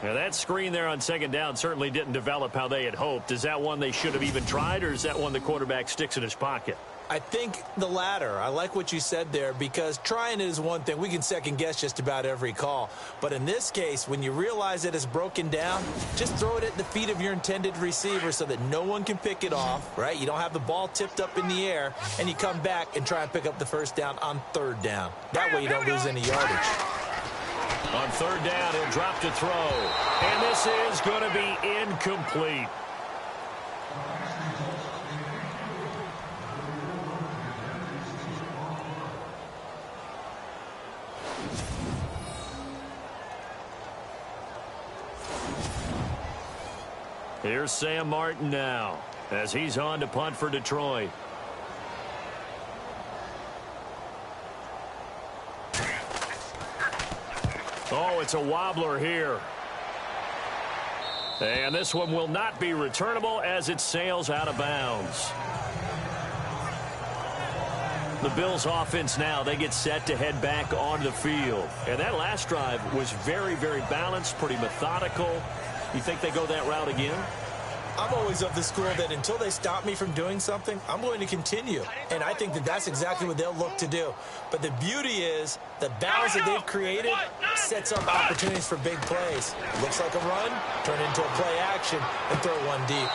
Now that screen there on 2nd down certainly didn't develop how they had hoped. Is that one they should have even tried, or is that one the quarterback sticks in his pocket? I think the latter. I like what you said there, because trying it is one thing. We can second guess just about every call. But in this case, when you realize that it's broken down, just throw it at the feet of your intended receiver so that no one can pick it off, right? You don't have the ball tipped up in the air, and you come back and try and pick up the 1st down on 3rd down. That way you don't lose any yardage. On 3rd down, he'll drop to throw. And this is going to be incomplete. Here's Sam Martin now as he's on to punt for Detroit. Oh, it's a wobbler here. And this one will not be returnable as it sails out of bounds. The Bills offense now, they get set to head back onto the field. And that last drive was very, very balanced, pretty methodical. You think they go that route again? I'm always of the school that until they stop me from doing something, I'm going to continue. And I think that that's exactly what they'll look to do. But the beauty is the balance that they've created sets up opportunities for big plays. Looks like a run, turn into a play action, and throw one deep.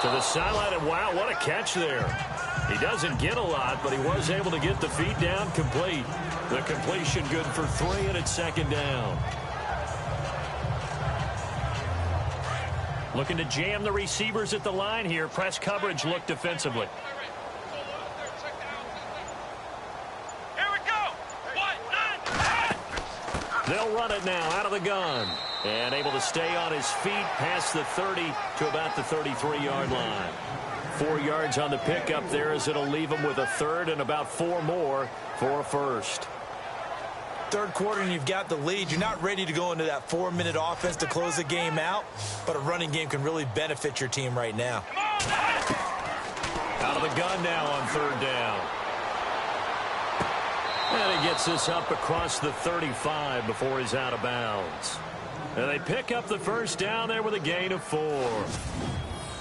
To the sideline, and wow, what a catch there. He doesn't get a lot, but he was able to get the feet down complete. The completion good for 3, and it's 2nd down. Looking to jam the receivers at the line here. Press coverage look defensively. Here we go. 1, 9, They'll run it now out of the gun. And able to stay on his feet past the 30 to about the 33-yard line. 4 yards on the pickup there as it'll leave him with a 3rd and about 4 more for a 1st. 3rd quarter and you've got the lead. You're not ready to go into that 4-minute offense to close the game out, but a running game can really benefit your team right now. Out of the gun now on 3rd down. And he gets this up across the 35 before he's out of bounds. And they pick up the 1st down there with a gain of 4.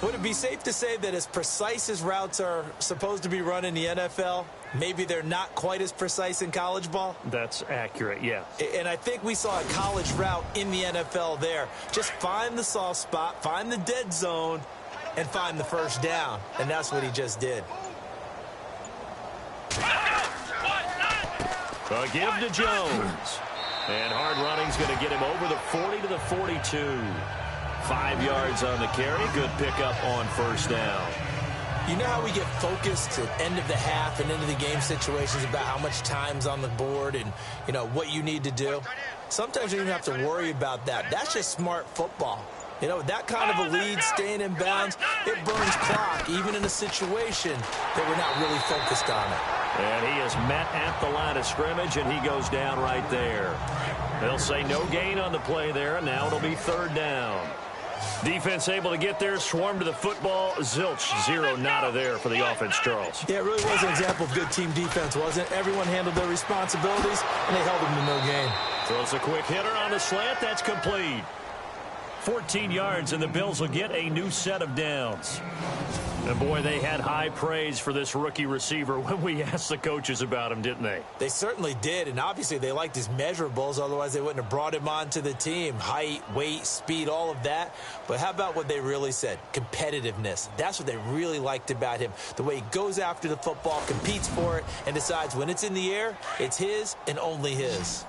Would it be safe to say that as precise as routes are supposed to be run in the NFL, maybe they're not quite as precise in college ball? That's accurate, yeah. And I think we saw a college route in the NFL there. Just find the soft spot, find the dead zone, and find the 1st down. And that's what he just did. A give to Jones. And hard running's going to get him over the 40 to the 42. 5 yards on the carry. Good pickup on 1st down. You know how we get focused at end of the half and into the game situations about how much time's on the board and, you know, what you need to do? Sometimes you don't even have to worry about that. That's just smart football. You know, that kind of a lead, staying in bounds, it burns clock, even in a situation that we're not really focused on it. And he is met at the line of scrimmage, and he goes down right there. They'll say no gain on the play there, and now it'll be 3rd down. Defense able to get there, swarm to the football. Zilch, 0 nada there for the offense, Charles. Yeah, it really was an example of good team defense, wasn't it? Everyone handled their responsibilities, and they held them to no gain. Throws a quick hitter on the slant. That's complete. 14 yards, and the Bills will get a new set of downs. And, boy, they had high praise for this rookie receiver when we asked the coaches about him, didn't they? They certainly did, and obviously they liked his measurables. Otherwise, they wouldn't have brought him onto the team. Height, weight, speed, all of that. But how about what they really said? Competitiveness. That's what they really liked about him. The way he goes after the football, competes for it, and decides when it's in the air, it's his and only his.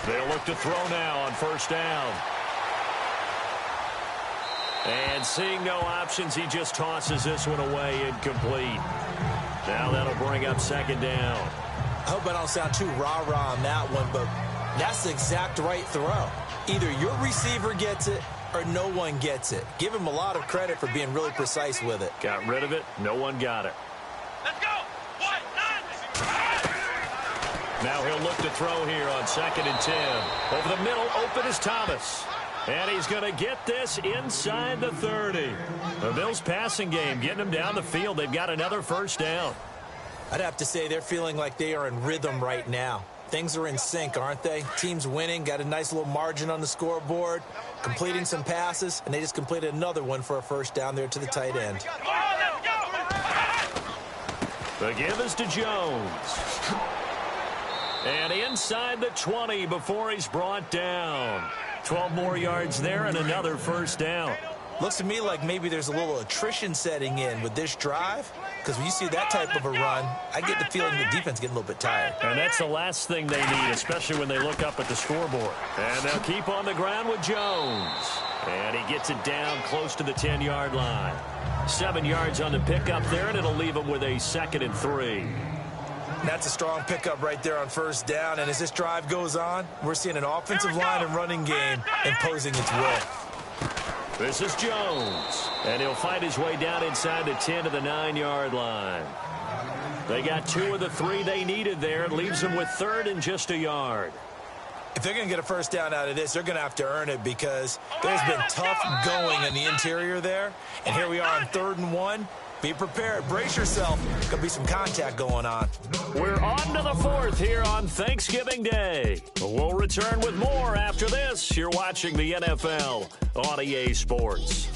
They'll look to throw now on 1st down. And seeing no options, he just tosses this one away, incomplete. Now that'll bring up 2nd down. I hope I don't sound too rah-rah on that one, but that's the exact right throw. Either your receiver gets it or no one gets it. Give him a lot of credit for being really precise with it. Got rid of it. No one got it. Let's go. 1, 9, Now he'll look to throw here on 2nd and 10. Over the middle, open is Thomas. And he's going to get this inside the 30. The Bills passing game getting them down the field. They've got another first down. I'd have to say they're feeling like they are in rhythm right now. Things are in sync, aren't they? Team's winning, got a nice little margin on the scoreboard, completing some passes, and they just completed another one for a first down there to the tight end. The give is to Jones. And inside the 20 before he's brought down. 12 more yards there and another first down. Looks to me like maybe there's a little attrition setting in with this drive, because when you see that type of a run, I get the feeling the defense getting a little bit tired. And that's the last thing they need, especially when they look up at the scoreboard. And they'll keep on the ground with Jones. And he gets it down close to the 10-yard line. 7 yards on the pickup there, and it'll leave him with a 2nd and 3. That's a strong pickup right there on first down. And as this drive goes on, we're seeing an offensive line and running game imposing its will. This is Jones. And he'll find his way down inside the 10 to the 9-yard line. They got 2 of the 3 they needed there. It leaves them with 3rd and just a yard. If they're going to get a first down out of this, they're going to have to earn it, because there's been tough going in the interior there. And here we are on 3rd and 1. Be prepared. Brace yourself. Could be some contact going on. We're on to the 4th here on Thanksgiving Day. We'll return with more after this. You're watching the NFL on EA Sports.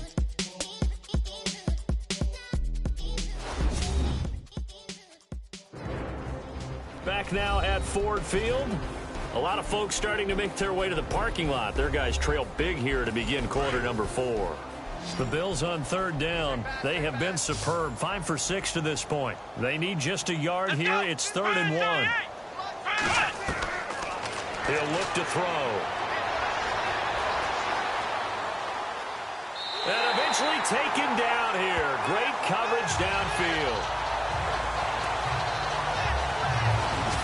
Back now at Ford Field. A lot of folks starting to make their way to the parking lot. Their guys trail big here to begin quarter number 4. The Bills on 3rd down. They have been superb. 5 for 6 to this point. They need just a yard here. It's 3rd and 1. He'll look to throw. And eventually taken down here. Great coverage downfield.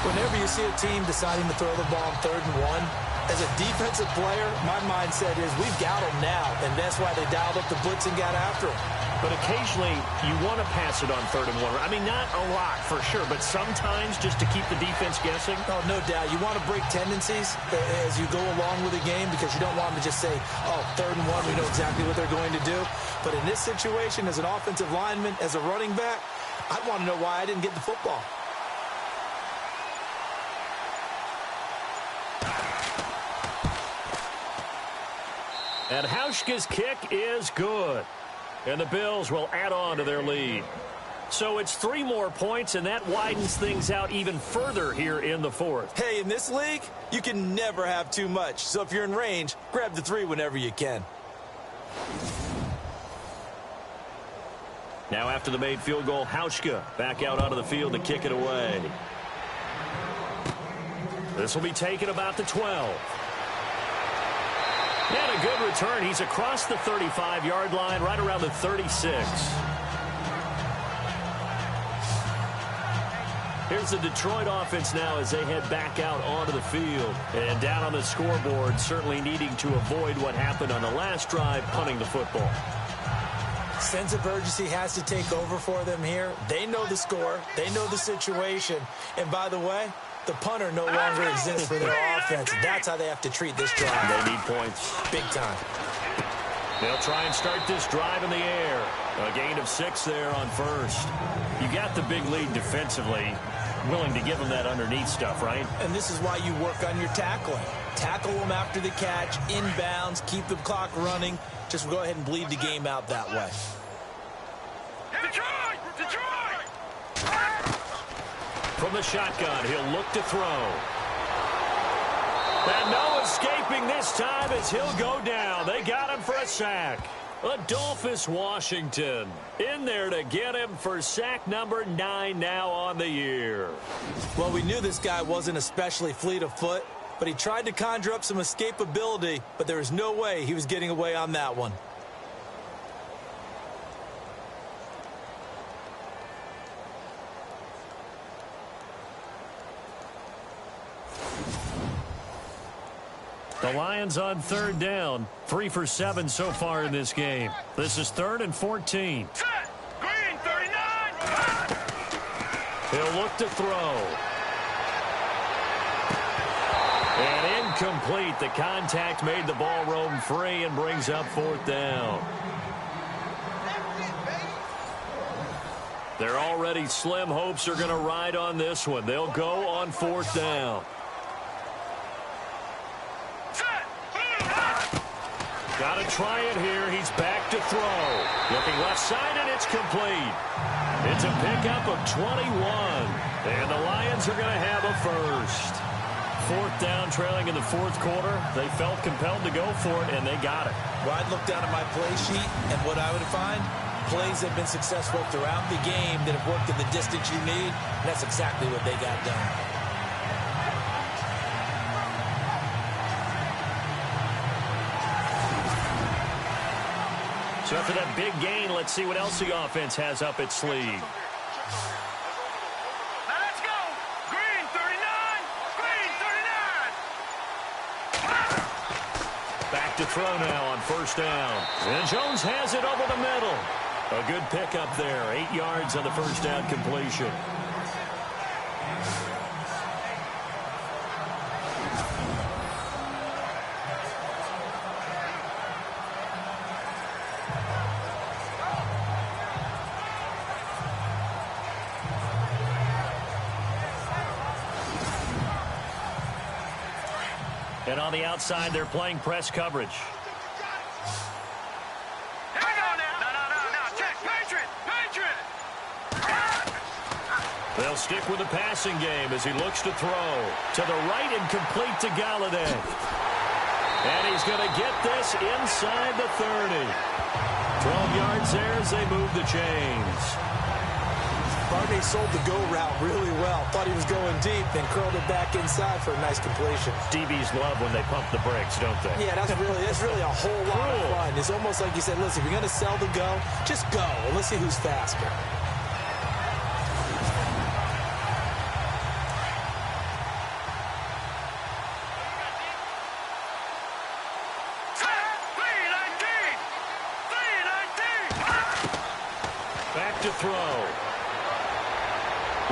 Whenever you see a team deciding to throw the ball on 3rd and 1, as a defensive player, my mindset is we've got them now, and that's why they dialed up the blitz and got after them. But occasionally, you want to pass it on 3rd and 1. I mean, not a lot for sure, but sometimes just to keep the defense guessing. Oh, no doubt. You want to break tendencies as you go along with the game, because you don't want them to just say, oh, 3rd and 1, we know exactly what they're going to do. But in this situation, as an offensive lineman, as a running back, I want to know why I didn't get the football. And Hauschka's kick is good. And the Bills will add on to their lead. So it's 3 more points, and that widens things out even further here in the 4th. Hey, in this league, you can never have too much. So if you're in range, grab the 3 whenever you can. Now after the made field goal, Hauschka back out onto the field to kick it away. This will be taken about the 12. And a good return. He's across the 35-yard line, right around the 36. Here's the Detroit offense now as they head back out onto the field. And down on the scoreboard, certainly needing to avoid what happened on the last drive, punting the football. Sense of urgency has to take over for them here. They know the score. They know the situation. And by the way, the punter no longer exists for their offense. That's how they have to treat this drive. They need points. Big time. They'll try and start this drive in the air. A gain of 6 there on first. You got the big lead defensively. Willing to give them that underneath stuff, right? And this is why you work on your tackling. Tackle them after the catch, inbounds, keep the clock running. Just go ahead and bleed the game out that way. Detroit! Detroit! From the shotgun, he'll look to throw. And no escaping this time as he'll go down. They got him for a sack. Adolphus Washington in there to get him for sack number 9 now on the year. Well, we knew this guy wasn't especially fleet of foot, but he tried to conjure up some escapability, but there was no way he was getting away on that one. The Lions on 3rd down. 3 for 7 so far in this game. This is 3rd and 14. Set! Green 39! He'll look to throw. And incomplete. The contact made the ball roam free and brings up 4th down. Their already slim hopes are going to ride on this one. They'll go on 4th down. Got to try it here. He's back to throw. Looking left side, and it's complete. It's a pickup of 21. And the Lions are going to have a first. 4th down, trailing in the 4th quarter. They felt compelled to go for it, and they got it. Well, I'd look down at my play sheet, and what I would find, plays have been successful throughout the game that have worked in the distance you need, and that's exactly what they got done. So after that big gain, let's see what else the offense has up its sleeve. Now let's go. Green 39. Green 39. Back to throw now on 1st down. And Jones has it over the middle. A good pickup there. 8 yards on the 1st down completion. And on the outside, they're playing press coverage. Here we go now. No. Check. Patriot. They'll stick with the passing game as he looks to throw. To the right and complete to Galladay. And he's going to get this inside the 30. 12 yards there as they move the chains. Barney sold the go route really well. Thought he was going deep, then curled it back inside for a nice completion. DBs love when they pump the brakes, don't they? Yeah, that's really a whole lot of fun. It's almost like you said, listen, if you're going to sell the go, just go. And let's see who's faster. Back to throw.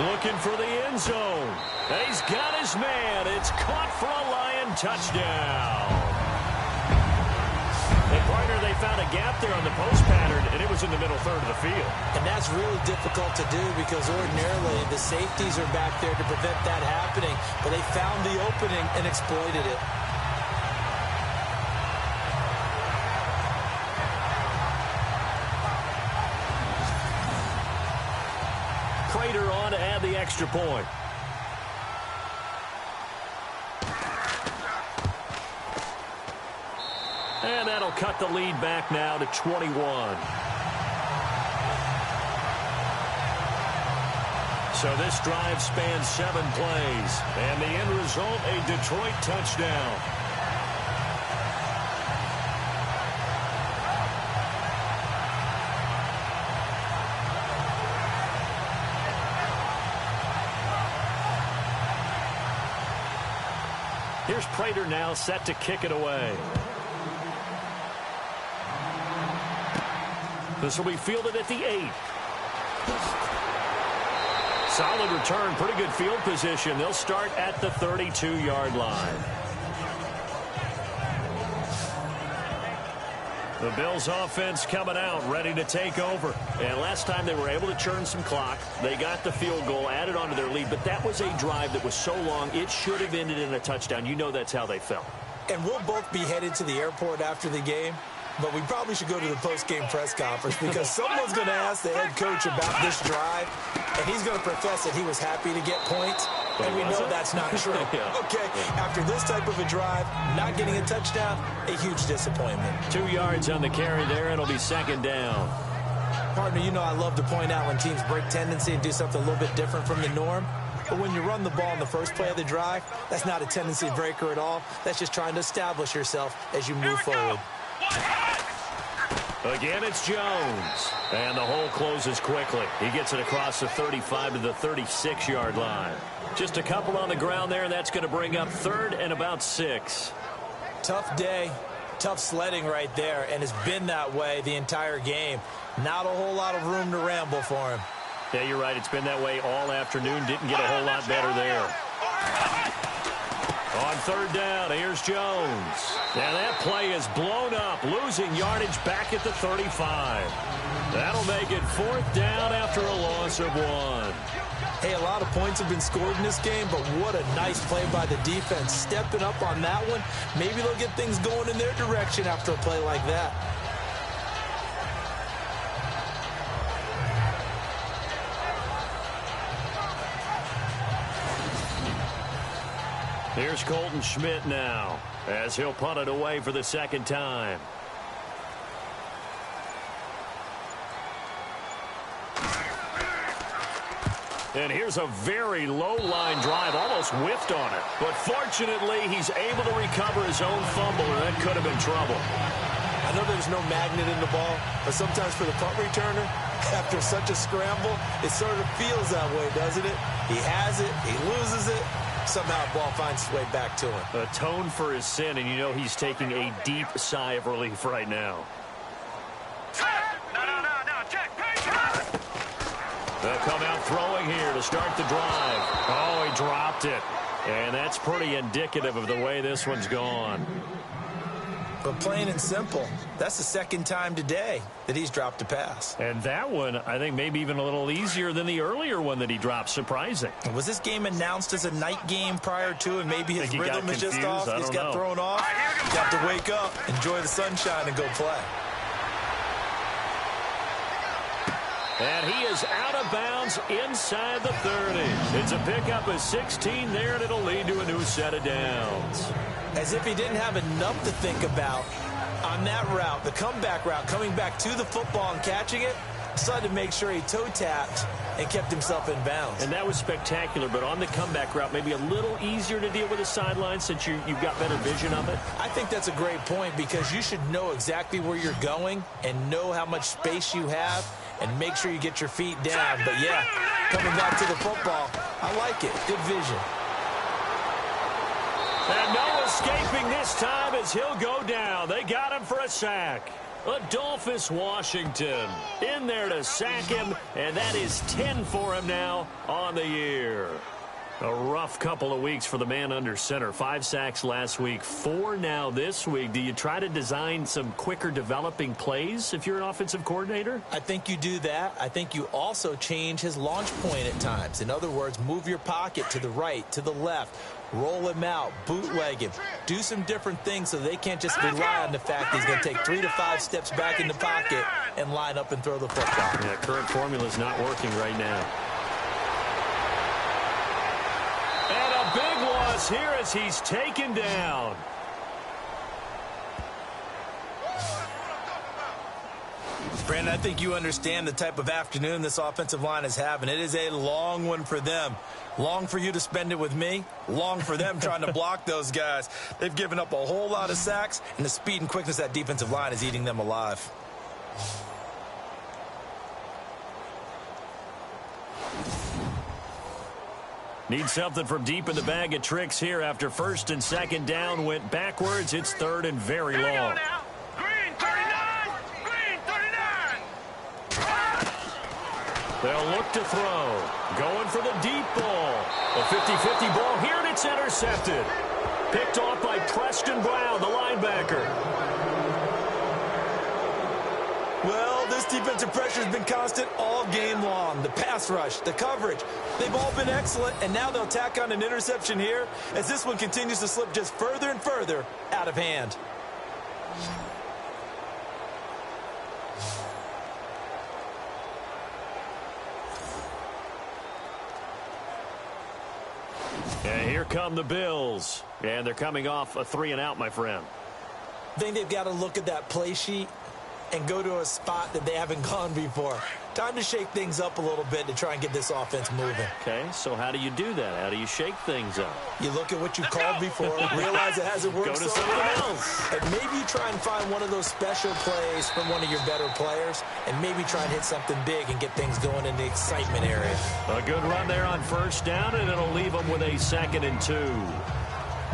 Looking for the end zone. And he's got his man. It's caught for a Lion touchdown. And partner, they found a gap there on the post pattern, and it was in the middle third of the field. And that's really difficult to do because ordinarily the safeties are back there to prevent that happening. But they found the opening and exploited it. Prater on to add the extra point. And that'll cut the lead back now to 21. So this drive spans 7 plays. And the end result, a Detroit touchdown. Here's Prater now set to kick it away. This will be fielded at the 8. Solid return, pretty good field position. They'll start at the 32-yard line. The Bills offense coming out, ready to take over. And last time they were able to churn some clock. They got the field goal, added onto their lead. But that was a drive that was so long, it should have ended in a touchdown. You know that's how they felt. And we'll both be headed to the airport after the game. But we probably should go to the post-game press conference because someone's going to ask the head coach about this drive, and he's going to profess that he was happy to get points, and we know that's not true. Okay, after this type of a drive, not getting a touchdown, a huge disappointment. 2 yards on the carry there. It'll be 2nd down. Partner, you know I love to point out when teams break tendency and do something a little bit different from the norm. But when you run the ball in the first play of the drive, that's not a tendency breaker at all. That's just trying to establish yourself as you move forward. Again, it's Jones. And the hole closes quickly. He gets it across the 35 to the 36-yard line. Just a couple on the ground there, and that's going to bring up 3rd and about 6. Tough day, tough sledding right there, and it's been that way the entire game. Not a whole lot of room to ramble for him. Yeah, you're right. It's been that way all afternoon. Didn't get a whole lot better there. On third down, here's Jones. And that play is blown up, losing yardage back at the 35. That'll make it fourth down after a loss of 1. Hey, a lot of points have been scored in this game, but what a nice play by the defense. Stepping up on that one, maybe they'll get things going in their direction after a play like that. Here's Colton Schmidt now, as he'll punt it away for the second time. And here's a very low-line drive, almost whiffed on it. But fortunately, he's able to recover his own fumble, and that could have been trouble. I know there's no magnet in the ball, but sometimes for the punt returner, after such a scramble, it sort of feels that way, doesn't it? He has it, he loses it, somehow the ball finds its way back to him. Atone for his sin, and you know he's taking a deep sigh of relief right now. They'll come out throwing here to start the drive. Oh, he dropped it. And that's pretty indicative of the way this one's gone. But plain and simple, that's the second time today that he's dropped a pass. And that one, I think, maybe even a little easier than the earlier one that he dropped. Surprising. Was this game announced as a night game prior to, and maybe his rhythm is just off? He's got thrown off. Got to wake up, enjoy the sunshine, and go play. And he is out of bounds inside the 30. It's a pickup of 16 there, and it'll lead to a new set of downs. As if he didn't have enough to think about on that route, the comeback route, coming back to the football and catching it, decided to make sure he toe-tapped and kept himself in bounds. And that was spectacular, but on the comeback route, maybe a little easier to deal with the sideline since you've got better vision of it? I think that's a great point because you should know exactly where you're going and know how much space you have and make sure you get your feet down. But, yeah, coming back to the football, I like it. Good vision. And no escaping this time as he'll go down. They got him for a sack. Adolphus Washington in there to sack him, and that is 10 for him now on the year. A rough couple of weeks for the man under center. 5 sacks last week, 4 now this week. Do you try to design some quicker developing plays if you're an offensive coordinator? I think you do that. I think you also change his launch point at times. In other words, move your pocket to the right, to the left, roll him out, bootleg him. Do some different things so they can't just rely on the fact that he's going to take 3 to 5 steps back in the pocket and line up and throw the football. Yeah, current formula is not working right now. And a big loss here as he's taken down. Brandon, I think you understand the type of afternoon this offensive line is having. It is a long one for them. Long for you to spend it with me. Long for them trying to block those guys. They've given up a whole lot of sacks, and the speed and quickness of that defensive line is eating them alive. Need something from deep in the bag of tricks here after first and second down went backwards. It's third and very long. Green 39! Green 39! They'll look to throw. Going for the deep ball. A 50-50 ball here, and it's intercepted. Picked off by Preston Brown, the linebacker. Well, this defensive pressure has been constant all game long. The pass rush, the coverage, they've all been excellent, and now they'll tack on an interception here as this one continues to slip just further and further out of hand. And here come the Bills. And they're coming off a 3-and-out, my friend. I think they've got to look at that play sheet and go to a spot that they haven't gone before. Time to shake things up a little bit to try and get this offense moving. Okay, so how do you do that? How do you shake things up? You look at what you called before, realize it hasn't worked Go to so something well, else. and maybe you try and find one of those special plays from one of your better players, and maybe try and hit something big and get things going in the excitement area. A good run there on first down, and it'll leave them with a 2nd and 2.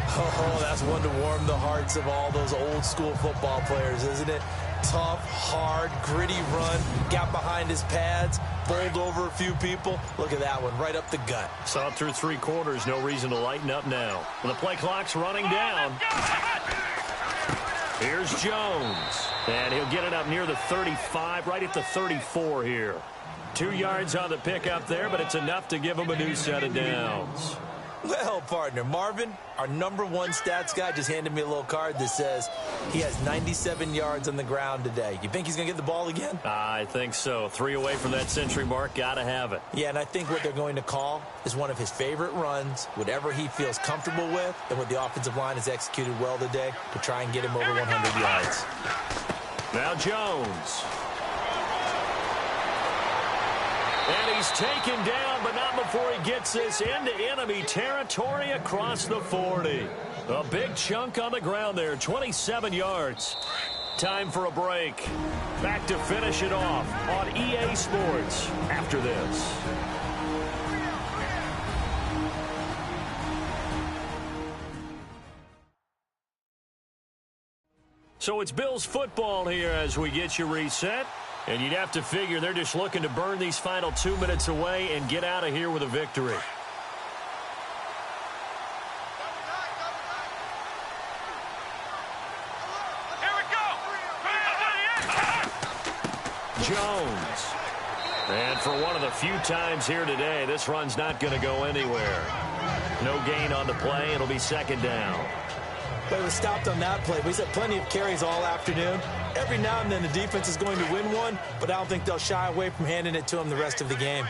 Oh, that's one to warm the hearts of all those old school football players, isn't it? tough, hard, gritty run. Got behind his pads, bowled over a few people. Look at that one, right up the gut. Saw it through 3 quarters. No reason to lighten up now. The play clock's running down. Here's Jones. And he'll get it up near the 35, right at the 34 here. 2 yards on the pickup there, but it's enough to give him a new set of downs. Well, partner, Marvin, our #1 stats guy, just handed me a little card that says he has 97 yards on the ground today. You think he's going to get the ball again? I think so. 3 away from that century mark. Got to have it. Yeah, and I think what they're going to call is one of his favorite runs, whatever he feels comfortable with, and what the offensive line has executed well today to try and get him over 100 yards. Now Jones. And he's taken down, but not before he gets this into enemy territory across the 40. A big chunk on the ground there, 27 yards. Time for a break. Back to finish it off on EA Sports after this. So it's Bills football here as we get you reset. And you'd have to figure they're just looking to burn these final 2 minutes away and get out of here with a victory. Here we go. Jones. And for one of the few times here today, this run's not going to go anywhere. No gain on the play. It'll be second down. But it was stopped on that play. He's had plenty of carries all afternoon. Every now and then the defense is going to win one, but I don't think they'll shy away from handing it to him the rest of the game.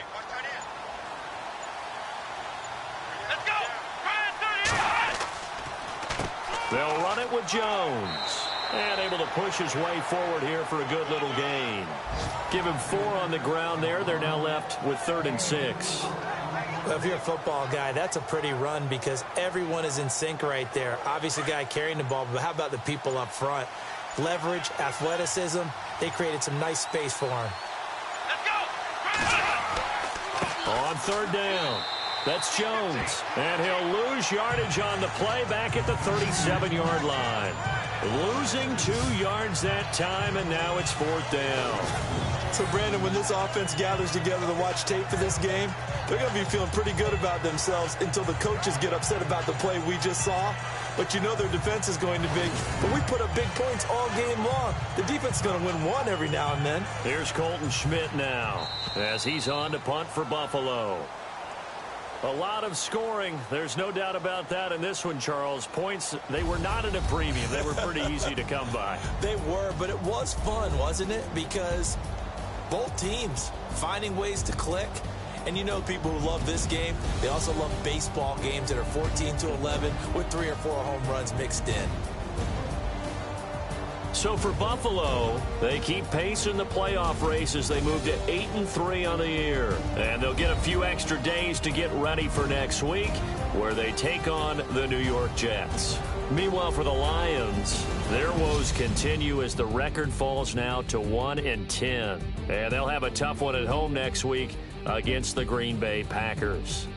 Let's go. They'll run it with Jones. And able to push his way forward here for a good little gain. Give him 4 on the ground there. They're now left with 3rd and 6. Well, if you're a football guy, that's a pretty run because everyone is in sync right there. Obviously, the guy carrying the ball, but how about the people up front? Leverage, athleticism, they created some nice space for him. Let's go. On 3rd down, that's Jones. And he'll lose yardage on the play back at the 37-yard line. Losing 2 yards that time, and now it's 4th down. So, Brandon, when this offense gathers together to watch tape for this game, they're going to be feeling pretty good about themselves until the coaches get upset about the play we just saw. But you know their defense is going to be. But we put up big points all game long. The defense is going to win one every now and then. Here's Colton Schmidt now as he's on to punt for Buffalo. A lot of scoring. There's no doubt about that in this one, Charles. Points, they were not at a premium. They were pretty easy to come by. They were, but it was fun, wasn't it? Because both teams finding ways to click. And you know people who love this game, they also love baseball games that are 14-11 with 3 or 4 home runs mixed in. So for Buffalo, they keep pace in the playoff race as they move to 8-3 on the year. And they'll get a few extra days to get ready for next week, where they take on the New York Jets. Meanwhile, for the Lions, their woes continue as the record falls now to 1-10. And they'll have a tough one at home next week against the Green Bay Packers.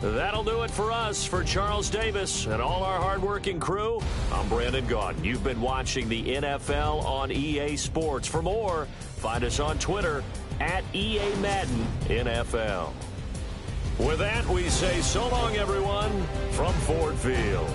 That'll do it for us. For Charles Davis and all our hardworking crew, I'm Brandon Gaudin. You've been watching the NFL on EA Sports. For more, find us on Twitter at EA Madden NFL. With that, we say so long, everyone, from Ford Field.